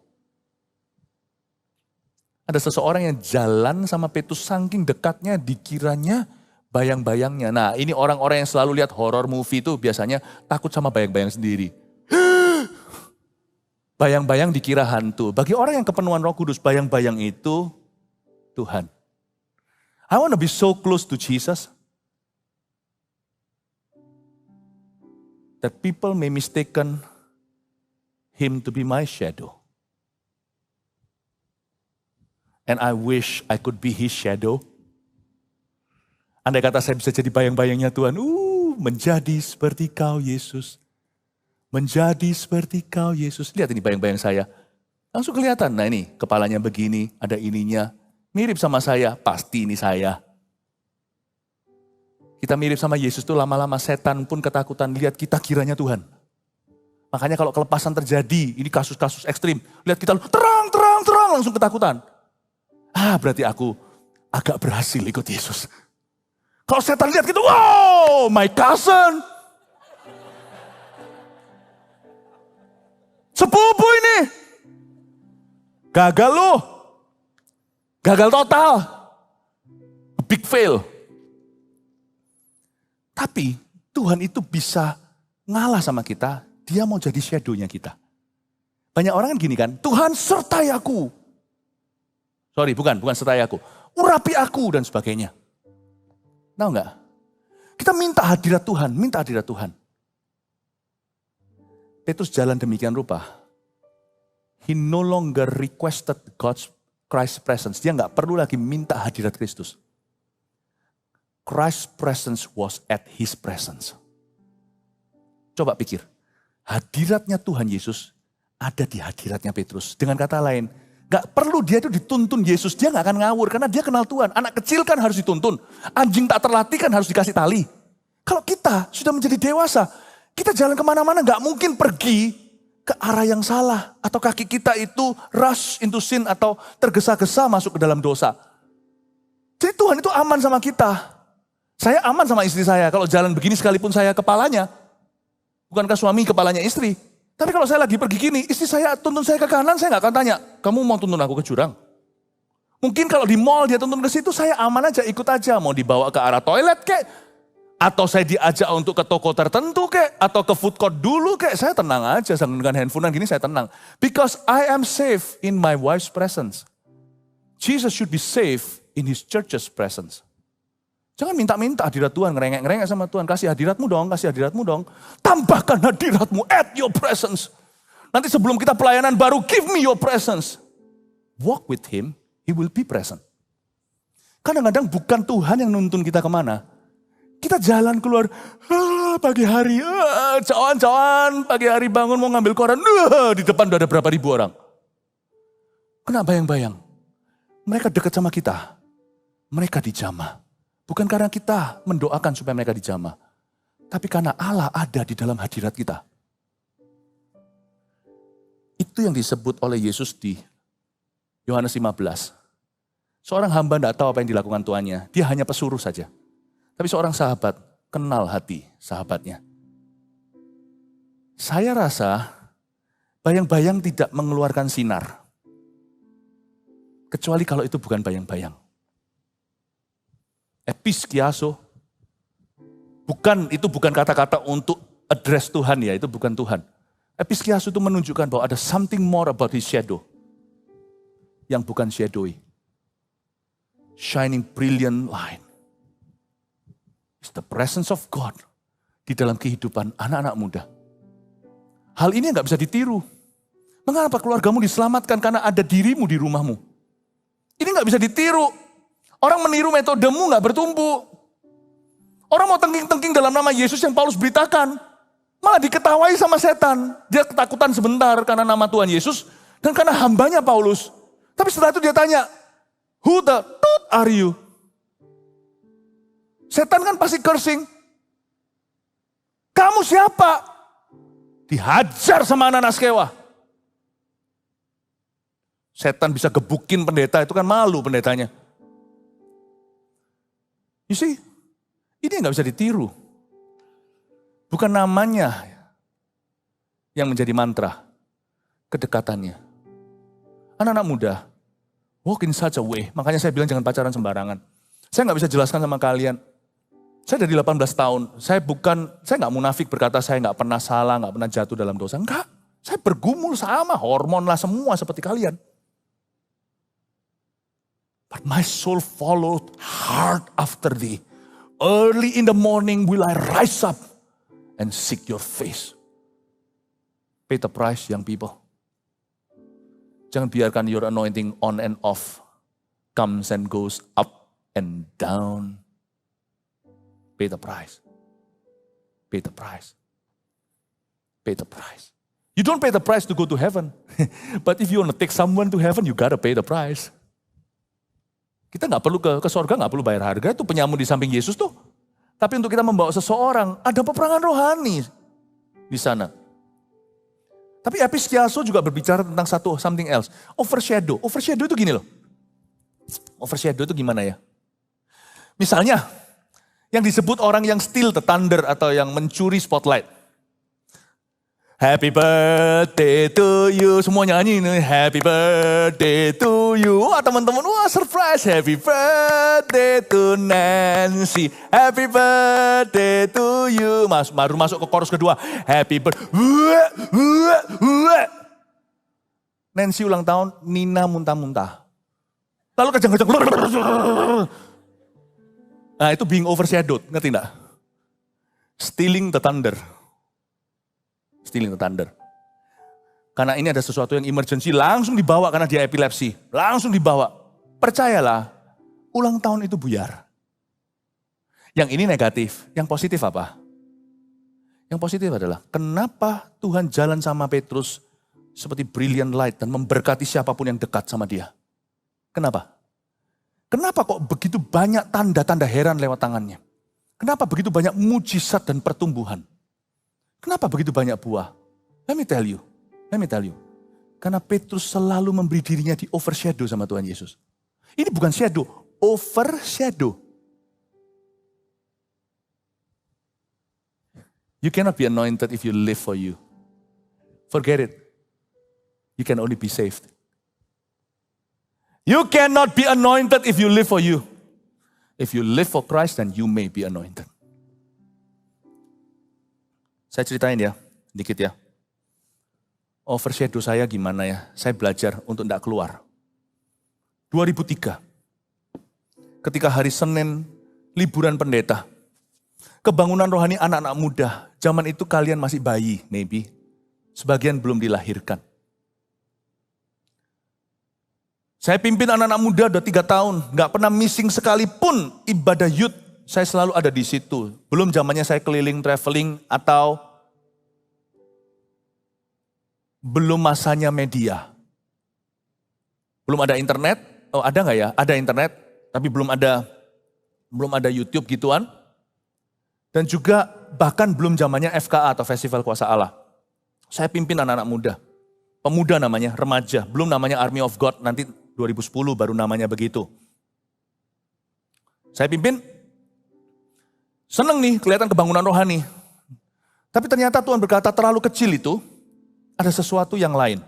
Ada seseorang yang jalan sama Petrus saking dekatnya dikiranya bayang-bayangnya. Nah, ini orang-orang yang selalu lihat horror movie itu biasanya takut sama bayang-bayang sendiri. Bayang-bayang dikira hantu. Bagi orang yang kepenuhan Roh Kudus, bayang-bayang itu Tuhan. I want to be so close to Jesus that people may mistaken him to be my shadow. And I wish I could be his shadow. Andai kata saya bisa jadi bayang-bayangnya Tuhan. Menjadi seperti kau Yesus. Menjadi seperti kau Yesus. Lihat ini bayang-bayang saya. Langsung kelihatan. Nah ini kepalanya begini. Ada ininya. Mirip sama saya. Pasti ini saya. Kita mirip sama Yesus tuh lama-lama setan pun ketakutan. Lihat kita kiranya Tuhan. Makanya kalau kelepasan terjadi. Ini kasus-kasus ekstrim. Lihat kita terang. Langsung ketakutan. Berarti aku agak berhasil ikut Yesus. Kalau setan lihat gitu, wow, my cousin. Sepupu ini. Gagal loh. Gagal total. Big fail. Tapi Tuhan itu bisa ngalah sama kita. Dia mau jadi shadow-nya kita. Banyak orang kan gini kan, Tuhan sertai aku. Sorry, bukan sertai aku. Urapi aku dan sebagainya. Tahu nggak? Kita minta hadirat Tuhan, Petrus jalan demikian rupa. He no longer requested Christ's presence. Dia nggak perlu lagi minta hadirat Kristus. Christ's presence was at his presence. Coba pikir, hadiratnya Tuhan Yesus ada di hadiratnya Petrus. Dengan kata lain, gak perlu dia itu dituntun Yesus, dia gak akan ngawur karena dia kenal Tuhan. Anak kecil kan harus dituntun, anjing tak terlatih kan harus dikasih tali. Kalau kita sudah menjadi dewasa, kita jalan kemana-mana gak mungkin pergi ke arah yang salah. Atau kaki kita itu rush into sin atau tergesa-gesa masuk ke dalam dosa. Jadi Tuhan itu aman sama kita. Saya aman sama istri saya, kalau jalan begini sekalipun saya kepalanya. Bukankah suami kepalanya istri? Tapi kalau saya lagi pergi gini, istri saya tuntun saya ke kanan, saya gak akan tanya, kamu mau tuntun aku ke jurang? Mungkin kalau di mall dia tuntun ke situ, saya aman aja, ikut aja. Mau dibawa ke arah toilet kek, atau saya diajak untuk ke toko tertentu kek, atau ke food court dulu kek, saya tenang aja sambil dengan handphonean gini saya tenang. Because I am safe in my wife's presence. Jesus should be safe in his church's presence. Jangan minta-minta hadirat Tuhan, ngerengek-ngerengek sama Tuhan. Kasih hadiratmu dong. Tambahkan hadiratmu at your presence. Nanti sebelum kita pelayanan baru, give me your presence. Walk with him, he will be present. Kadang-kadang bukan Tuhan yang nuntun kita kemana. Kita jalan keluar, pagi hari, cawan-cawan, pagi hari bangun mau ngambil koran, di depan udah ada berapa ribu orang. Kena bayang-bayang. Mereka dekat sama kita, mereka dijamah. Bukan karena kita mendoakan supaya mereka dijamah. Tapi karena Allah ada di dalam hadirat kita. Itu yang disebut oleh Yesus di Yohanes 15. Seorang hamba tidak tahu apa yang dilakukan tuannya. Dia hanya pesuruh saja. Tapi seorang sahabat kenal hati sahabatnya. Saya rasa bayang-bayang tidak mengeluarkan sinar. Kecuali kalau itu bukan bayang-bayang. Episkiaso, itu bukan kata-kata untuk address Tuhan ya, itu bukan Tuhan. Episkiaso itu menunjukkan bahwa ada something more about his shadow. Yang bukan shadowy. Shining brilliant light. It's the presence of God di dalam kehidupan anak-anak muda. Hal ini gak bisa ditiru. Mengapa keluargamu diselamatkan karena ada dirimu di rumahmu? Ini gak bisa ditiru. Orang meniru metodemu gak bertumbuh. Orang mau tengking-tengking dalam nama Yesus yang Paulus beritakan. Malah diketawai sama setan. Dia ketakutan sebentar karena nama Tuhan Yesus. Dan karena hambanya Paulus. Tapi setelah itu dia tanya, who the are you? Setan kan pasti cursing. Kamu siapa? Dihajar sama anak-anak Skewa. Setan bisa gebukin pendeta, itu kan malu pendetanya. You see, ini nggak bisa ditiru. Bukan namanya yang menjadi mantra, kedekatannya. Anak-anak muda, walk in such a way. Makanya saya bilang jangan pacaran sembarangan. Saya nggak bisa jelaskan sama kalian. Saya dari 18 tahun, saya nggak munafik berkata saya nggak pernah salah, nggak pernah jatuh dalam dosa. Enggak, saya bergumul sama hormon lah semua seperti kalian. But my soul followed hard after thee. Early in the morning will I rise up and seek your face. Pay the price, young people. Jangan biarkan your anointing on and off, comes and goes, up and down. Pay the price. Pay the price. Pay the price. You don't pay the price to go to heaven. But if you want to take someone to heaven, you gotta pay the price. Kita nggak perlu ke sorga, nggak perlu bayar harga. Itu penyamun di samping Yesus tuh. Tapi untuk kita membawa seseorang, ada peperangan rohani di sana. Tapi Episkiaso juga berbicara tentang something else. Overshadow. Overshadow itu gini loh. Overshadow itu gimana ya? Misalnya, yang disebut orang yang steal the thunder atau yang mencuri spotlight. Happy birthday to you. Semua nyanyi ini. Happy birthday to you. Wah teman-teman, wah surprise. Happy birthday to Nancy. Happy birthday to you. Baru masuk ke chorus kedua. Happy birthday. Nancy ulang tahun, Nina muntah-muntah. Lalu kejang-kejang. Nah itu being overshadowed, ngerti enggak? Stealing the thunder. Stealing the thunder. Karena ini ada sesuatu yang emergency, langsung dibawa karena dia epilepsi. Langsung dibawa. Percayalah, ulang tahun itu buyar. Yang ini negatif, yang positif apa? Yang positif adalah, kenapa Tuhan jalan sama Petrus seperti brilliant light dan memberkati siapapun yang dekat sama dia? Kenapa? Kenapa kok begitu banyak tanda-tanda heran lewat tangannya? Kenapa begitu banyak mujizat dan pertumbuhan? Kenapa begitu banyak buah? Let me tell you. Karena Petrus selalu memberi dirinya di overshadow sama Tuhan Yesus. Ini bukan shadow, overshadow. You cannot be anointed if you live for you. Forget it. You can only be saved. You cannot be anointed if you live for you. If you live for Christ, then you may be anointed. Saya ceritain ya, dikit ya. Overshadow saya gimana ya, saya belajar untuk tidak keluar. 2003, ketika hari Senin, liburan pendeta. Kebangunan rohani anak-anak muda, zaman itu kalian masih bayi, maybe. Sebagian belum dilahirkan. Saya pimpin anak-anak muda udah 3 tahun, gak pernah missing sekalipun ibadah youth. Saya selalu ada di situ. Belum zamannya saya keliling, traveling, atau belum masanya media. Belum ada internet. Oh ada gak ya? Ada internet, tapi belum ada YouTube gituan. Dan juga bahkan belum zamannya FKA atau Festival Kuasa Allah. Saya pimpin anak-anak muda. Pemuda namanya, remaja. Belum namanya Army of God, nanti 2010 baru namanya begitu. Saya pimpin, seneng nih kelihatan kebangunan rohani. Tapi ternyata Tuhan berkata terlalu kecil itu, ada sesuatu yang lain.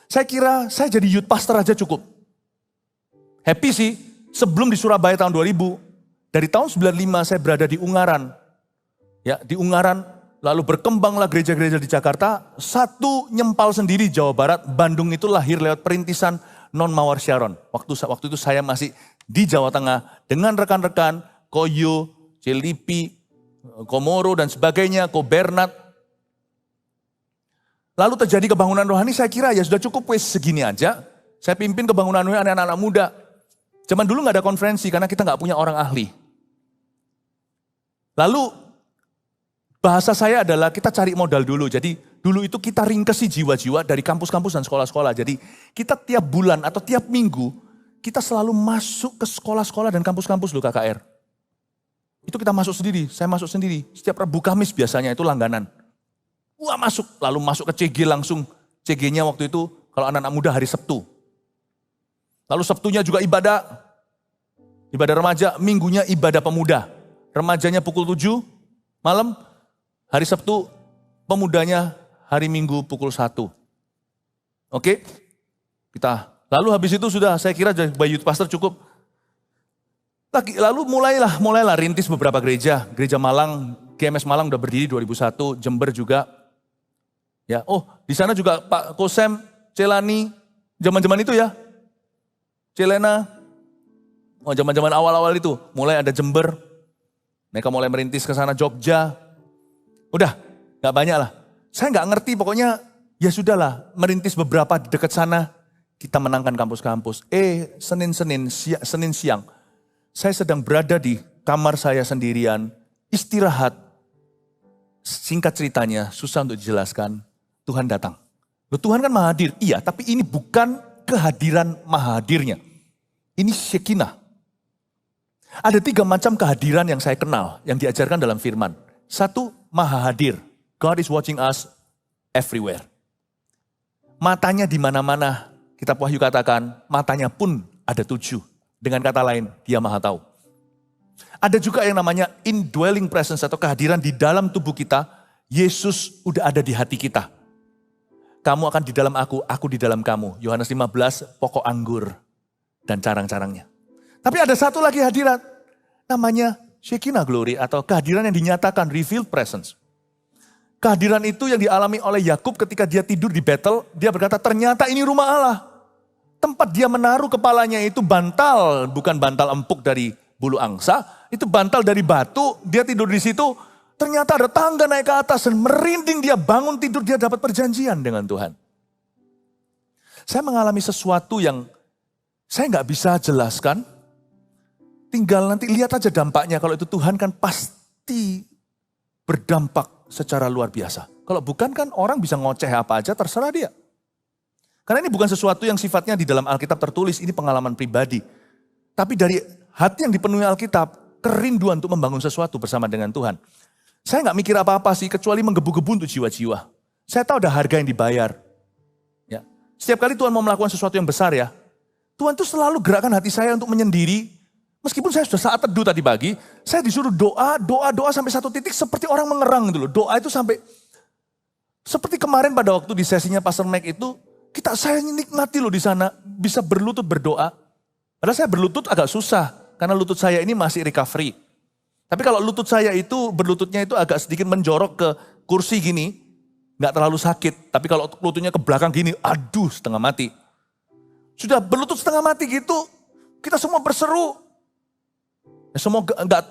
Saya kira saya jadi youth pastor aja cukup. Happy sih, sebelum di Surabaya tahun 2000, dari tahun 95 saya berada di Ungaran. Ya, di Ungaran, lalu berkembanglah gereja-gereja di Jakarta, satu nyempal sendiri Jawa Barat, Bandung itu lahir lewat perintisan Non-Mawar Sharon. Waktu itu saya masih di Jawa Tengah dengan rekan-rekan Koyo, Celipi, Komoro dan sebagainya, Kobernat. Lalu terjadi kebangunan rohani, saya kira ya sudah cukup wes segini aja. Saya pimpin kebangunan rohani anak-anak muda. Zaman dulu gak ada konferensi karena kita gak punya orang ahli. Lalu bahasa saya adalah kita cari modal dulu. Jadi dulu itu kita ringkesi jiwa-jiwa dari kampus-kampus dan sekolah-sekolah. Jadi kita tiap bulan atau tiap minggu kita selalu masuk ke sekolah-sekolah dan kampus-kampus loh KKR. Itu kita masuk sendiri, saya masuk sendiri. Setiap Rabu Kamis biasanya itu langganan. Wah masuk, lalu masuk ke CG langsung. CG-nya waktu itu kalau anak-anak muda hari Sabtu. Lalu Sabtunya juga ibadah remaja, minggunya ibadah pemuda. Remajanya pukul 7 malam, hari Sabtu pemudanya hari Minggu pukul 1. Oke, kita lalu habis itu sudah saya kira by youth pastor cukup. Lalu mulailah rintis beberapa gereja. Gereja Malang, GMS Malang udah berdiri 2001, Jember juga. Ya, di sana juga Pak Kosem, Celani, zaman-zaman itu ya. Celena, zaman-zaman awal-awal itu, mulai ada Jember. Mereka mulai merintis ke sana, Jogja. Udah, gak banyak lah. Saya gak ngerti pokoknya, ya sudahlah, merintis beberapa di dekat sana. Kita menangkan kampus-kampus. Senin siang. Saya sedang berada di kamar saya sendirian, istirahat. Singkat ceritanya, susah untuk dijelaskan. Tuhan datang. Loh, Tuhan kan maha hadir. Iya, tapi ini bukan kehadiran maha hadirnya. Ini Shekinah. Ada 3 macam kehadiran yang saya kenal, yang diajarkan dalam firman. 1, maha hadir. God is watching us everywhere. Matanya di mana-mana. Kitab Wahyu katakan, matanya pun ada 7. Dengan kata lain, dia maha tahu. Ada juga yang namanya indwelling presence atau kehadiran di dalam tubuh kita. Yesus udah ada di hati kita. Kamu akan di dalam aku di dalam kamu. Yohanes 15, pokok anggur dan carang-carangnya. Tapi ada satu lagi hadirat. Namanya Shekinah Glory atau kehadiran yang dinyatakan, revealed presence. Kehadiran itu yang dialami oleh Yakub ketika dia tidur di Betel. Dia berkata, ternyata ini rumah Allah. Tempat dia menaruh kepalanya itu bantal, bukan bantal empuk dari bulu angsa. Itu bantal dari batu, dia tidur di situ. Ternyata ada tangga naik ke atas dan merinding dia bangun tidur, dia dapat perjanjian dengan Tuhan. Saya mengalami sesuatu yang saya nggak bisa jelaskan. Tinggal nanti lihat aja dampaknya. Kalau itu Tuhan kan pasti berdampak secara luar biasa. Kalau bukan kan orang bisa ngoceh apa aja terserah dia. Karena ini bukan sesuatu yang sifatnya di dalam Alkitab tertulis, ini pengalaman pribadi. Tapi dari hati yang dipenuhi Alkitab, kerinduan untuk membangun sesuatu bersama dengan Tuhan. Saya nggak mikir apa-apa sih, kecuali menggebu-gebu untuk jiwa-jiwa. Saya tahu ada harga yang dibayar. Ya. Setiap kali Tuhan mau melakukan sesuatu yang besar ya, Tuhan tuh selalu gerakkan hati saya untuk menyendiri. Meskipun saya sudah saat teduh tadi pagi, saya disuruh doa sampai satu titik seperti orang mengerang gitu loh. Doa itu sampai, seperti kemarin pada waktu di sesinya Pastor Mike itu, saya nikmati loh di sana, bisa berlutut berdoa. Padahal saya berlutut agak susah, karena lutut saya ini masih recovery. Tapi kalau lutut saya itu, berlututnya itu agak sedikit menjorok ke kursi gini, nggak terlalu sakit. Tapi kalau lututnya ke belakang gini, aduh setengah mati. Sudah berlutut setengah mati gitu, kita semua berseru.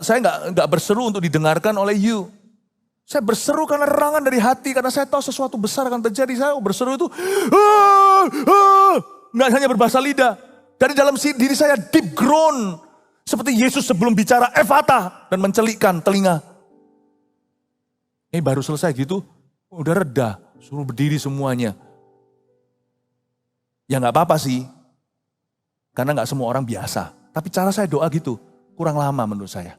Saya nggak berseru untuk didengarkan oleh you. Saya berseru karena rerangan dari hati, karena saya tahu sesuatu besar akan terjadi. Saya berseru itu, nggak hanya berbahasa lidah. Dari dalam diri saya deep groan. Seperti Yesus sebelum bicara Ephata dan mencelikkan telinga. Ini baru selesai gitu, udah reda, suruh berdiri semuanya. Ya nggak apa-apa sih, karena nggak semua orang biasa. Tapi cara saya doa gitu, kurang lama menurut saya.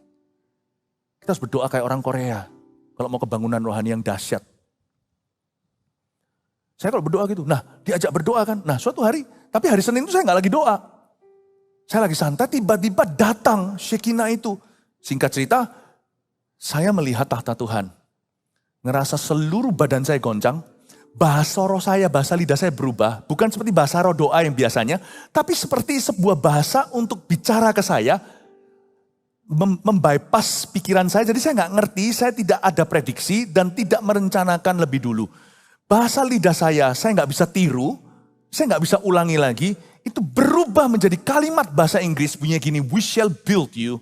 Kita harus berdoa kayak orang Korea. Kalau mau kebangunan rohani yang dahsyat. Saya kalau berdoa gitu, diajak berdoa kan. Suatu hari, tapi hari Senin itu saya nggak lagi doa. Saya lagi santai, tiba-tiba datang Shekinah itu. Singkat cerita, saya melihat tahta Tuhan. Ngerasa seluruh badan saya goncang. Bahasa roh saya, bahasa lidah saya berubah. Bukan seperti bahasa roh doa yang biasanya. Tapi seperti sebuah bahasa untuk bicara ke saya. Membypass pikiran saya, jadi saya nggak ngerti, saya tidak ada prediksi dan tidak merencanakan lebih dulu. Bahasa lidah saya nggak bisa tiru, saya nggak bisa ulangi lagi, itu berubah menjadi kalimat bahasa Inggris bunyinya gini, we shall build you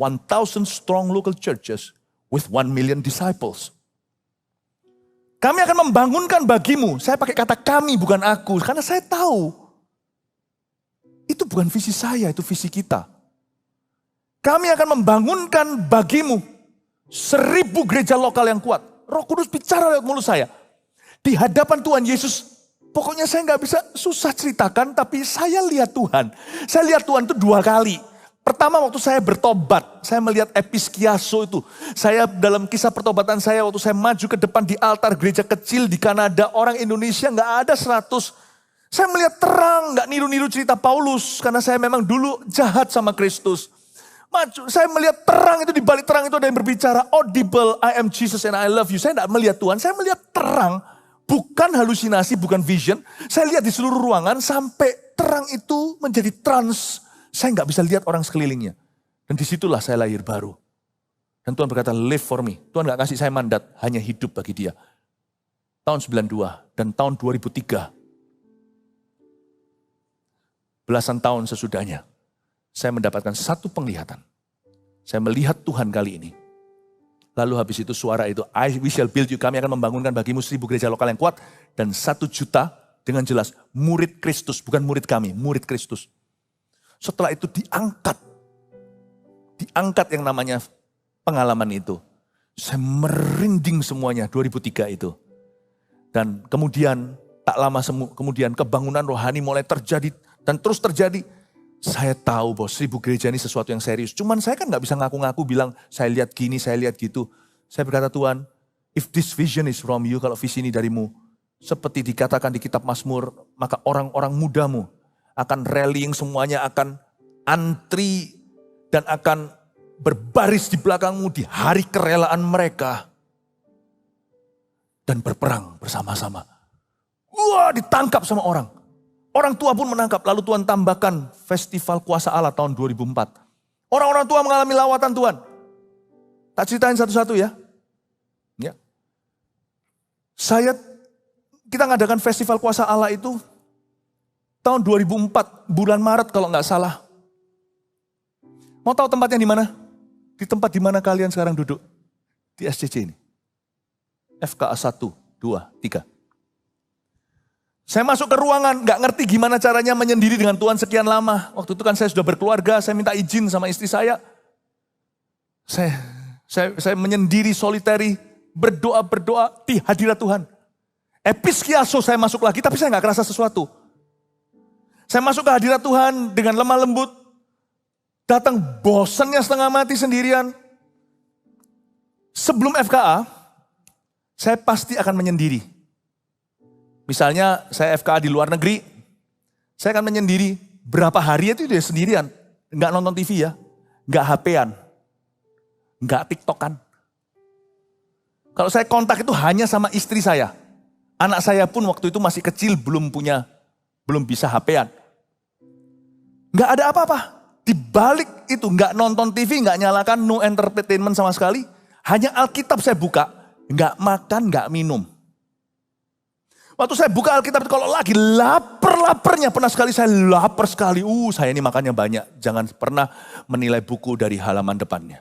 1,000 strong local churches with 1 million disciples. Kami akan membangunkan bagimu, saya pakai kata kami bukan aku, karena saya tahu itu bukan visi saya, itu visi kita. Kami akan membangunkan bagimu 1,000 gereja lokal yang kuat. Roh Kudus bicara lewat mulut saya. Di hadapan Tuhan Yesus, pokoknya saya nggak bisa susah ceritakan, tapi saya lihat Tuhan. Saya lihat Tuhan itu 2 kali. Pertama waktu saya bertobat, saya melihat episkiaso itu. Saya dalam kisah pertobatan saya waktu saya maju ke depan di altar gereja kecil di Kanada, orang Indonesia nggak ada 100. Saya melihat terang, nggak niru-niru cerita Paulus, karena saya memang dulu jahat sama Kristus. Maju, saya melihat terang itu, di balik terang itu ada yang berbicara, audible, I am Jesus and I love you. Saya nggak melihat Tuhan, saya melihat terang, bukan halusinasi, bukan vision. Saya lihat di seluruh ruangan sampai terang itu menjadi trans. Saya nggak bisa lihat orang sekelilingnya. Dan disitulah saya lahir baru. Dan Tuhan berkata, live for me. Tuhan nggak kasih saya mandat, hanya hidup bagi dia. Tahun 92 dan tahun 2003. Belasan tahun sesudahnya, saya mendapatkan satu penglihatan. Saya melihat Tuhan kali ini. Lalu habis itu suara itu, we shall build you, kami akan membangunkan bagimu 1000 gereja lokal yang kuat. Dan 1 juta dengan jelas, murid Kristus, bukan murid kami, murid Kristus. Setelah itu diangkat yang namanya pengalaman itu. Saya merinding semuanya 2003 itu. Dan kemudian tak lama kemudian kebangunan rohani mulai terjadi dan terus terjadi. Saya tahu bahwa 1000 gereja ini sesuatu yang serius. Cuman saya kan gak bisa ngaku-ngaku bilang saya lihat gini, saya lihat gitu. Saya berkata, Tuhan, if this vision is from you, kalau visi ini darimu, seperti dikatakan di kitab Mazmur, maka orang-orang mudamu akan rallying, semuanya akan antri dan akan berbaris di belakangmu di hari kerelaan mereka. Dan berperang bersama-sama. Wah, ditangkap sama orang. Orang tua pun menangkap. Lalu Tuhan tambahkan Festival Kuasa Allah tahun 2004. Orang-orang tua mengalami lawatan Tuhan. Tak ceritain satu-satu ya. Kita ngadakan Festival Kuasa Allah itu tahun 2004, bulan Maret kalau nggak salah. Mau tahu tempatnya di mana? Di tempat di mana kalian sekarang duduk. Di SCC ini. FKA 1, 2, 3. Saya masuk ke ruangan, nggak ngerti gimana caranya menyendiri dengan Tuhan sekian lama. Waktu itu kan saya sudah berkeluarga, saya minta izin sama istri saya. Saya menyendiri, solitary, berdoa di hadirat Tuhan. Episkiaso saya masuk lagi, tapi saya nggak kerasa sesuatu. Saya masuk ke hadirat Tuhan dengan lemah lembut. Datang bosannya setengah mati sendirian. Sebelum FKA, saya pasti akan menyendiri. Misalnya saya FKA di luar negeri, saya akan menyendiri. Berapa hari itu dia sendirian. Nggak nonton TV ya, nggak HP-an, nggak TikTok-an. Kalau saya kontak itu hanya sama istri saya. Anak saya pun waktu itu masih kecil, belum bisa HP-an. Nggak ada apa-apa. Di balik itu nggak nonton TV, nggak nyalakan, no entertainment sama sekali. Hanya Alkitab saya buka, nggak makan, nggak minum. Waktu saya buka Alkitab, kalau lagi lapar-laparnya, pernah sekali saya lapar sekali. Saya ini makannya banyak. Jangan pernah menilai buku dari halaman depannya.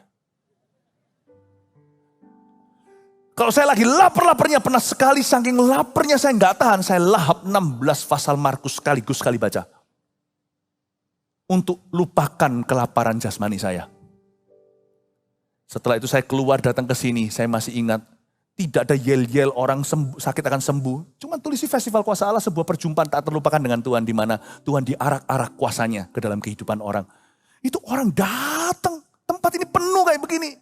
Kalau saya lagi lapar-laparnya, pernah sekali saking laparnya saya nggak tahan. Saya lahap 16 pasal Markus sekaligus sekali baca. Untuk lupakan kelaparan jasmani saya. Setelah itu saya keluar datang ke sini, saya masih ingat. Tidak ada yel-yel orang sakit akan sembuh. Cuma tulisi Festival Kuasa Allah, sebuah perjumpaan tak terlupakan dengan Tuhan. Di mana Tuhan diarak-arak kuasanya ke dalam kehidupan orang. Itu orang datang, tempat ini penuh kayak begini.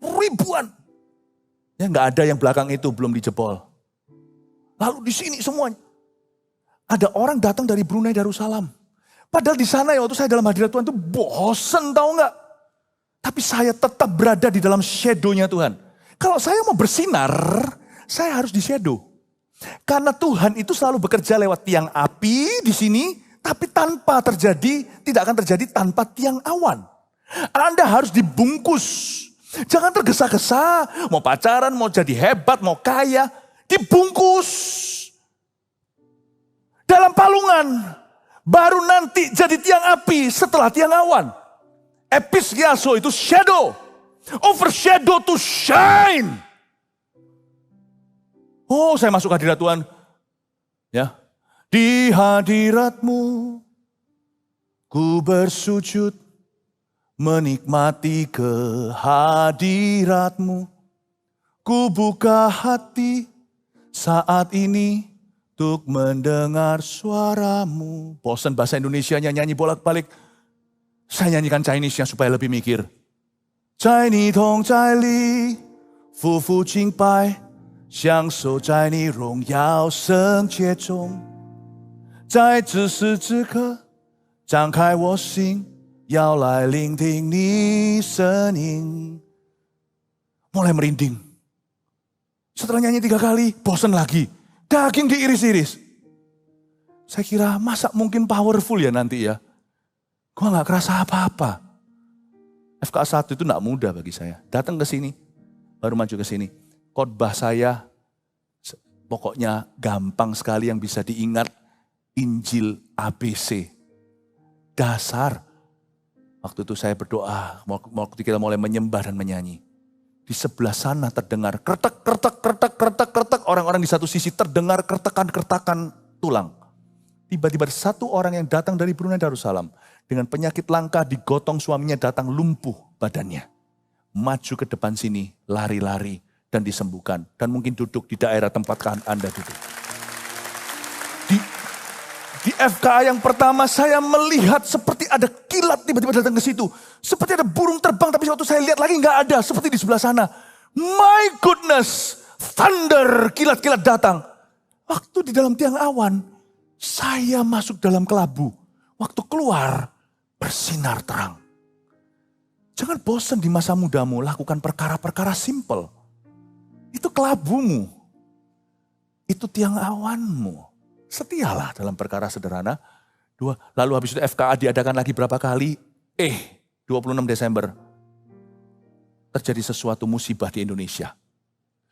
Ribuan. Ya nggak ada yang belakang itu belum dijebol. Lalu di sini semuanya. Ada orang datang dari Brunei Darussalam. Padahal di sana ya waktu saya dalam hadirat Tuhan itu bosen tahu nggak? Tapi saya tetap berada di dalam shadow-nya Tuhan. Kalau saya mau bersinar, saya harus di shadow. Karena Tuhan itu selalu bekerja lewat tiang api di sini, tapi tidak akan terjadi tanpa tiang awan. Anda harus dibungkus. Jangan tergesa-gesa, mau pacaran, mau jadi hebat, mau kaya, dibungkus. Dalam palungan. Baru nanti jadi tiang api setelah tiang awan. Episkiaso itu shadow. Overshadow to shine. Oh, saya masuk hadirat Tuhan. Ya. Di hadiratmu ku bersujud menikmati kehadiratmu. Ku buka hati saat ini untuk mendengar suaramu. Bosan bahasa Indonesianya nyanyi bolak-balik. Saya nyanyikan Chinese-nya supaya lebih mikir. Zai ni tong zai li, fu fu jing bai, xiang shou zai ni rong yao sheng jie zhong. Zai zi shi zi ke, zhang kai wo xing, yao lai ling ting ni shen yin. Mulai merinding. Setelah nyanyi 3 kali, bosan lagi. Daging diiris-iris. Saya kira masa mungkin powerful ya nanti ya. Gua gak kerasa apa-apa. FKA 1 itu gak mudah bagi saya. Datang ke sini, baru maju ke sini. Khotbah saya pokoknya gampang sekali yang bisa diingat. Injil ABC. Dasar. Waktu itu saya berdoa, waktu kita mulai menyembah dan menyanyi. Di sebelah sana terdengar kertek, kertek, kertek, kertek, kertek. Orang-orang di satu sisi terdengar kertakan-kertakan tulang. Tiba-tiba satu orang yang datang dari Brunei Darussalam. Dengan penyakit langka digotong suaminya datang lumpuh badannya. Maju ke depan sini, lari-lari dan disembuhkan. Dan mungkin duduk di daerah tempat Anda duduk. Di FKA yang pertama saya melihat seperti ada kilat tiba-tiba datang ke situ. Seperti ada burung terbang tapi waktu saya lihat lagi nggak ada. Seperti di sebelah sana. My goodness, thunder, kilat-kilat datang. Waktu di dalam tiang awan, saya masuk dalam kelabu. Waktu keluar, bersinar terang. Jangan bosan di masa mudamu lakukan perkara-perkara simple. Itu kelabumu. Itu tiang awanmu. Setialah dalam perkara sederhana. 2, lalu habis itu FKA diadakan lagi berapa kali? 26 Desember. Terjadi sesuatu musibah di Indonesia.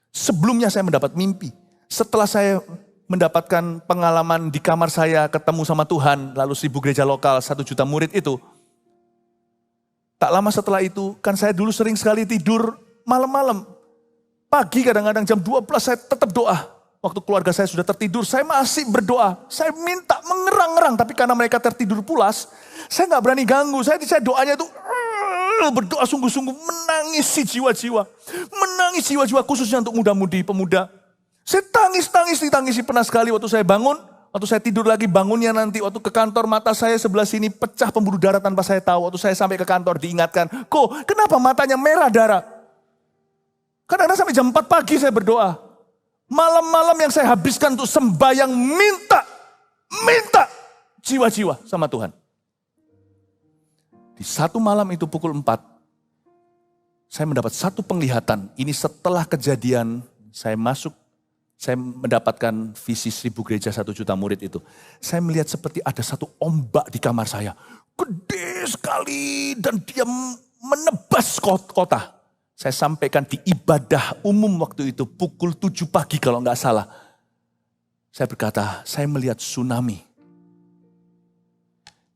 Sebelumnya saya mendapat mimpi. Setelah saya mendapatkan pengalaman di kamar saya ketemu sama Tuhan. Lalu 1000 gereja lokal, 1 juta murid itu. Tak lama setelah itu, kan saya dulu sering sekali tidur malam-malam. Pagi kadang-kadang jam 12 saya tetap doa. Waktu keluarga saya sudah tertidur, saya masih berdoa. Saya minta mengerang-ngerang, tapi karena mereka tertidur pulas, saya gak berani ganggu. Saya doanya itu berdoa sungguh-sungguh, menangisi jiwa-jiwa. Menangis jiwa-jiwa khususnya untuk muda-mudi, pemuda. Saya ditangisi pernah sekali waktu saya bangun. Waktu saya tidur lagi bangunnya nanti, waktu ke kantor mata saya sebelah sini pecah pembuluh darah tanpa saya tahu. Waktu saya sampai ke kantor diingatkan, kok kenapa matanya merah darah? Kadang-kadang sampai jam 4 pagi saya berdoa. Malam-malam yang saya habiskan untuk sembahyang minta jiwa-jiwa sama Tuhan. Di satu malam itu pukul 4, saya mendapat satu penglihatan. Ini setelah kejadian saya mendapatkan visi 1000 gereja 1 juta murid itu. Saya melihat seperti ada satu ombak di kamar saya. Gede sekali dan dia menebas kota. Saya sampaikan di ibadah umum waktu itu pukul 7 pagi kalau nggak salah. Saya berkata, saya melihat tsunami.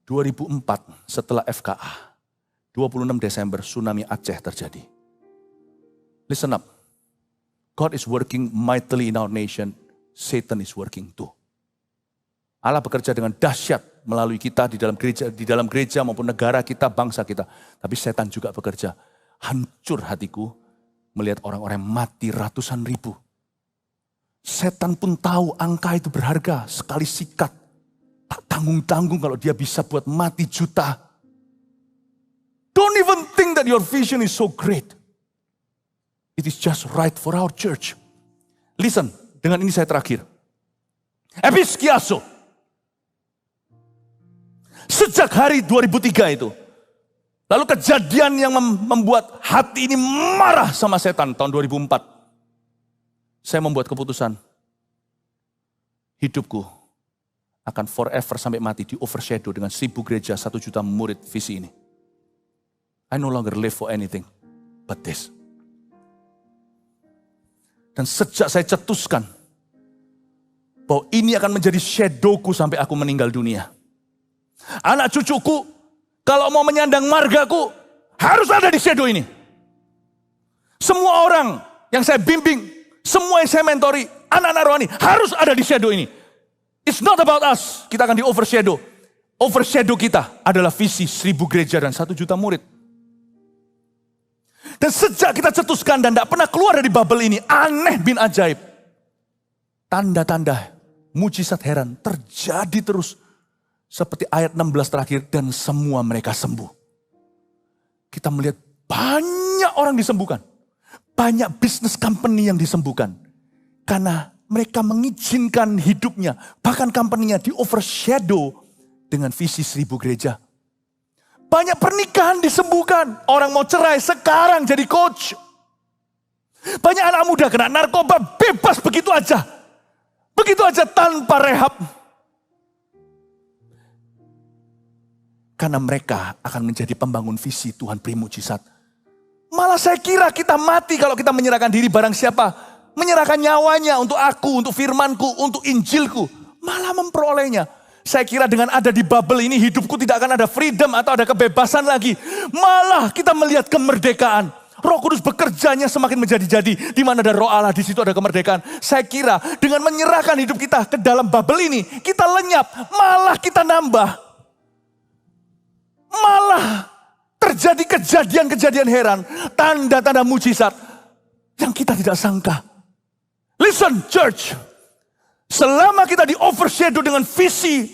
2004 setelah FKA, 26 Desember tsunami Aceh terjadi. Listen up. God is working mightily in our nation. Satan is working too. Allah bekerja dengan dahsyat melalui kita di dalam gereja maupun negara kita, bangsa kita. Tapi setan juga bekerja. Hancur hatiku melihat orang-orang mati ratusan ribu. Setan pun tahu angka itu berharga. Sekali sikat, tak tanggung-tanggung kalau dia bisa buat mati juta. Don't even think that your vision is so great. It is just right for our church. Listen, dengan ini saya terakhir. Episkiaso. Sejak hari 2003 itu. Lalu kejadian yang membuat hati ini marah sama setan tahun 2004. Saya membuat keputusan. Hidupku akan forever sampai mati di overshadow dengan 1000 gereja 1 juta murid visi ini. I no longer live for anything but this. Dan sejak saya cetuskan bahwa ini akan menjadi shadowku sampai aku meninggal dunia. Anak cucuku kalau mau menyandang margaku, harus ada di shadow ini. Semua orang yang saya bimbing, semua yang saya mentori, anak-anak rohani, harus ada di shadow ini. It's not about us, kita akan di overshadow. Overshadow kita adalah visi 1000 gereja dan 1 juta murid. Dan sejak kita cetuskan dan tidak pernah keluar dari bubble ini, aneh bin ajaib. Tanda-tanda, mujizat heran terjadi terus. Seperti ayat 16 terakhir, dan semua mereka sembuh. kita melihat banyak orang disembuhkan. Banyak bisnis company yang disembuhkan. Karena mereka mengizinkan hidupnya, bahkan company-nya di overshadow dengan visi 1000 gereja. Banyak pernikahan disembuhkan. Orang mau cerai sekarang jadi coach. Banyak anak muda kena narkoba bebas begitu aja. Begitu aja tanpa rehab. Karena mereka akan menjadi pembangun visi Tuhan beri mujizat. Malah saya kira kita mati kalau kita menyerahkan diri barang siapa. Menyerahkan nyawanya untuk aku, untuk firmanku, untuk Injilku. Malah memperolehnya. Saya kira dengan ada di bubble ini hidupku tidak akan ada freedom atau ada kebebasan lagi. Malah kita melihat kemerdekaan. Roh Kudus bekerjanya semakin menjadi-jadi. Di mana ada roh Allah, di situ ada kemerdekaan. Saya kira dengan menyerahkan hidup kita ke dalam bubble ini, kita lenyap, malah kita nambah. Malah terjadi kejadian-kejadian heran, tanda-tanda mujizat yang kita tidak sangka. Listen church, selama kita di overshadow dengan visi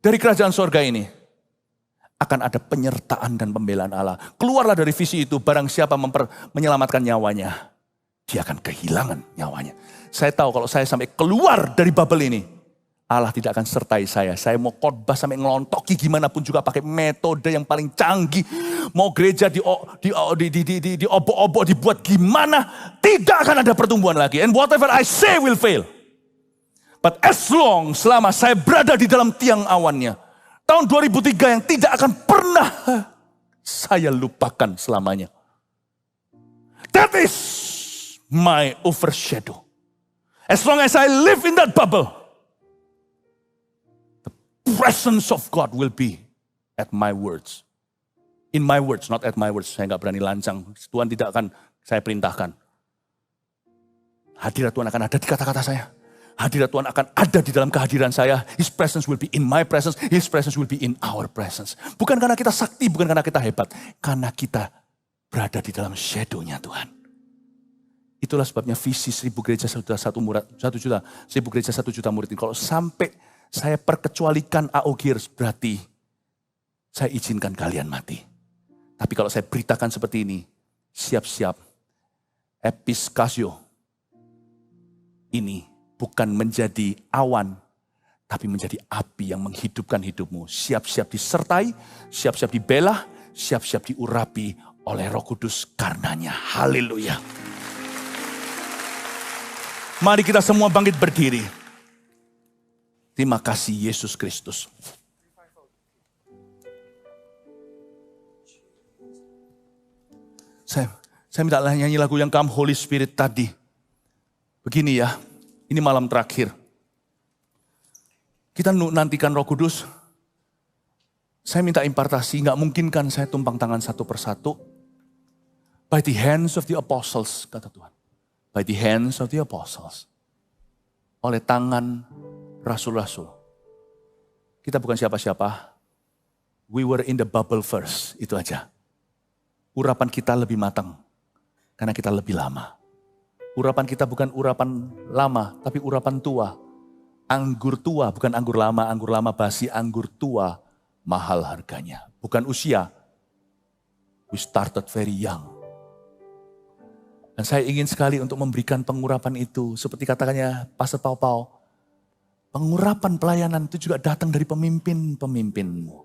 dari kerajaan sorga ini, akan ada penyertaan dan pembelaan Allah. Keluarlah dari visi itu, barang siapa menyelamatkan nyawanya, dia akan kehilangan nyawanya. Saya tahu kalau saya sampai keluar dari bubble ini, Allah tidak akan sertai saya. Saya mau khotbah sampai ngelontoki gimana pun juga pakai metode yang paling canggih. Mau gereja diobok-obok dibuat gimana, tidak akan ada pertumbuhan lagi. And whatever I say will fail. But as long selama saya berada di dalam tiang awannya, tahun 2003 yang tidak akan pernah saya lupakan selamanya. That is my overshadow. As long as I live in that bubble, the presence of God will be at my words. In my words, not at my words. Saya nggak berani lancang. Tuhan tidak akan saya perintahkan. Hadirat Tuhan akan ada di kata-kata saya. Hadirat Tuhan akan ada di dalam kehadiran saya. His presence will be in my presence. His presence will be in our presence. Bukan karena kita sakti, bukan karena kita hebat. Karena kita berada di dalam shadow-nya Tuhan. Itulah sebabnya visi 1000 gereja 1 juta. 1000 gereja 1 juta murid ini. Kalau sampai saya perkecualikan AO Gears, berarti saya izinkan kalian mati. Tapi kalau saya beritakan seperti ini, siap-siap. Episkasio ini bukan menjadi awan, tapi menjadi api yang menghidupkan hidupmu. Siap-siap disertai, siap-siap dibela, siap-siap diurapi oleh Roh Kudus karenanya. Haleluya. Mari kita semua bangkit berdiri. Terima kasih Yesus Kristus. Saya minta nyanyi lagu yang Come Holy Spirit tadi. Begini ya. Ini malam terakhir. Kita nantikan Roh Kudus. Saya minta impartasi, nggak mungkin kan saya tumpang tangan satu persatu. By the hands of the apostles, kata Tuhan. By the hands of the apostles. Oleh tangan rasul-rasul. Kita bukan siapa-siapa. We were in the bubble first, itu aja. Urapan kita lebih matang, karena kita lebih lama. Urapan kita bukan urapan lama, tapi urapan tua. Anggur tua, bukan anggur lama basi, anggur tua, mahal harganya. Bukan usia, we started very young. Dan saya ingin sekali untuk memberikan pengurapan itu, seperti katakannya Pastor Pau-Pau, pengurapan pelayanan itu juga datang dari pemimpin-pemimpinmu.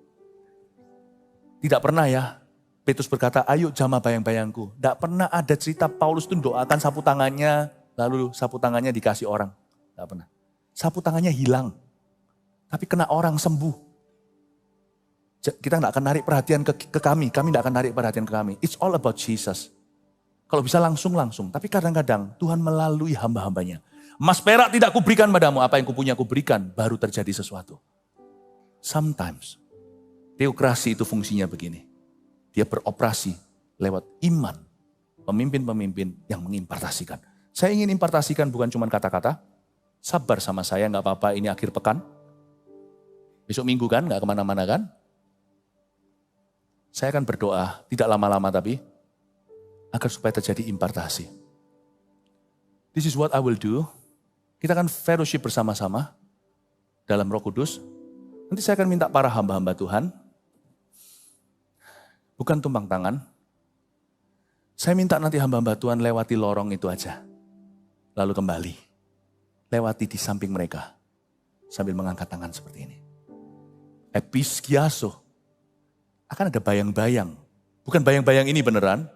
Tidak pernah ya, Petrus berkata, ayo jamah bayang-bayangku. Tidak pernah ada cerita Paulus itu doakan sapu tangannya, lalu sapu tangannya dikasih orang. Tidak pernah. Sapu tangannya hilang. Tapi kena orang sembuh. Kita tidak akan narik perhatian ke kami tidak akan narik perhatian ke kami. It's all about Jesus. Kalau bisa langsung. Tapi kadang-kadang Tuhan melalui hamba-hambanya. Emas perak tidak kuberikan padamu, apa yang kupunya kuberikan, baru terjadi sesuatu. Sometimes, teokrasi itu fungsinya begini. Dia beroperasi lewat iman. Pemimpin-pemimpin yang mengimpartasikan. Saya ingin impartasikan bukan cuma kata-kata. Sabar sama saya, gak apa-apa ini akhir pekan. Besok minggu kan, gak kemana-mana kan. Saya akan berdoa, tidak lama-lama tapi. Agar supaya terjadi impartasi. This is what I will do. Kita akan fellowship bersama-sama. Dalam Roh Kudus. Nanti saya akan minta para hamba-hamba Tuhan. bukan tumpang tangan. Saya minta nanti hamba-hamba Tuhan lewati lorong itu aja. Lalu kembali. Lewati di samping mereka. Sambil mengangkat tangan seperti ini. Episkiaso. Akan ada bayang-bayang. Bukan bayang-bayang ini beneran.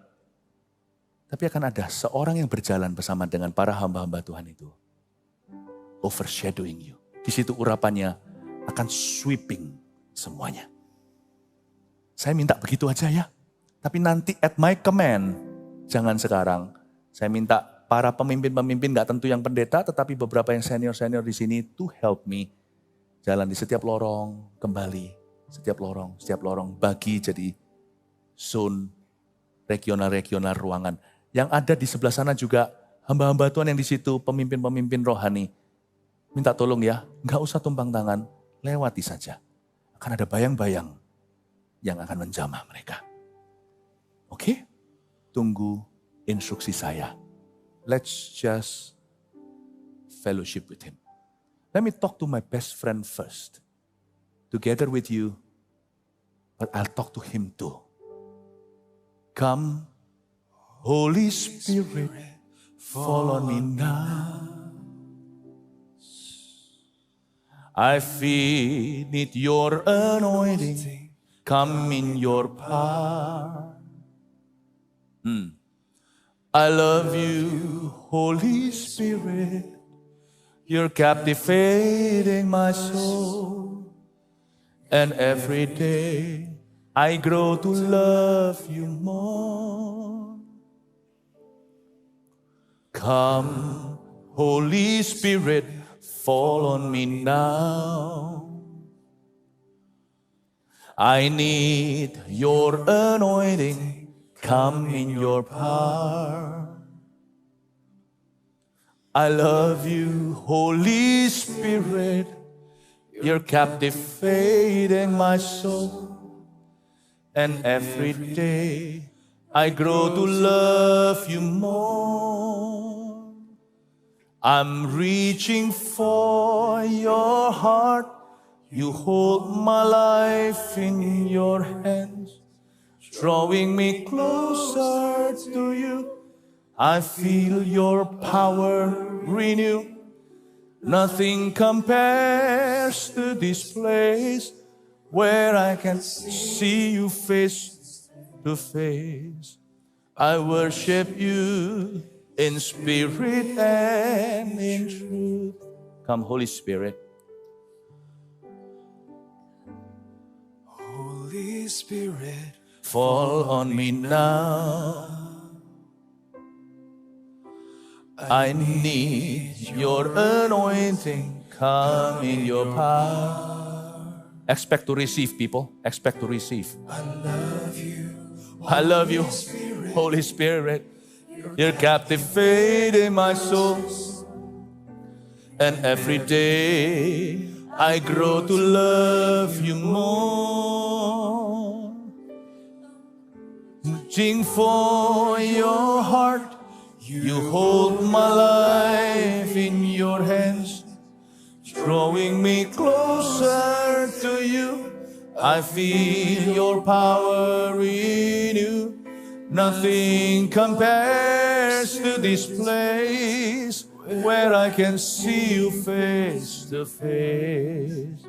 Tapi akan ada seorang yang berjalan bersama dengan para hamba-hamba Tuhan itu. Overshadowing you. Di situ urapannya akan sweeping semuanya. Saya minta begitu aja ya. Tapi nanti at my command, jangan sekarang. Saya minta para pemimpin-pemimpin, gak tentu yang pendeta, tetapi beberapa yang senior-senior di sini to help me. Jalan di setiap lorong, kembali. Setiap lorong, bagi jadi zone, regional-regional ruangan. Yang ada di sebelah sana juga hamba-hamba Tuhan yang di situ, pemimpin-pemimpin rohani. Minta tolong ya, gak usah tumpang tangan, lewati saja. Akan ada bayang-bayang yang akan menjamah mereka. Oke? Tunggu instruksi saya. Let's just fellowship with him. Let me talk to my best friend first. Together with you, but I'll talk to him too. Come, Holy Spirit, fall on me now. I feel need your anointing, come in your power. I love you, Holy Spirit. You're captivating my soul. And every day I grow to love you more. Come, Holy Spirit, fall on me now. I need your anointing, come in your power. I love you, Holy Spirit. You're captivating my soul. And every day I grow to love you more. I'm reaching for your heart. You hold my life in your hands, drawing me closer to you. I feel your power renew. Nothing compares to this place where I can see you face to face. I worship you in spirit and in truth. Come, Holy Spirit. Holy Spirit, fall on me now. I need your anointing, come in your power. Expect to receive, people. Expect to receive. I love you. I love you, Holy Spirit. You're captivating my soul. And every day I grow to love you more. Reaching for your heart. You hold my life in your hands, drawing me closer to you. I feel your power in you. Nothing compares to this place where I can see you face to face.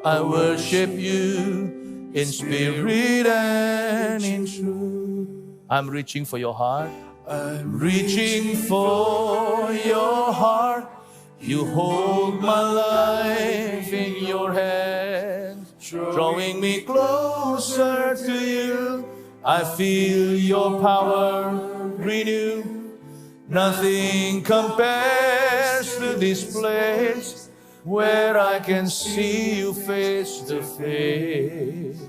I worship you in spirit and in truth. I'm reaching for your heart. I'm reaching for your heart. You hold my life in your hands, drawing me closer to you. I feel your power renew. Nothing compares to this place where I can see you face to face.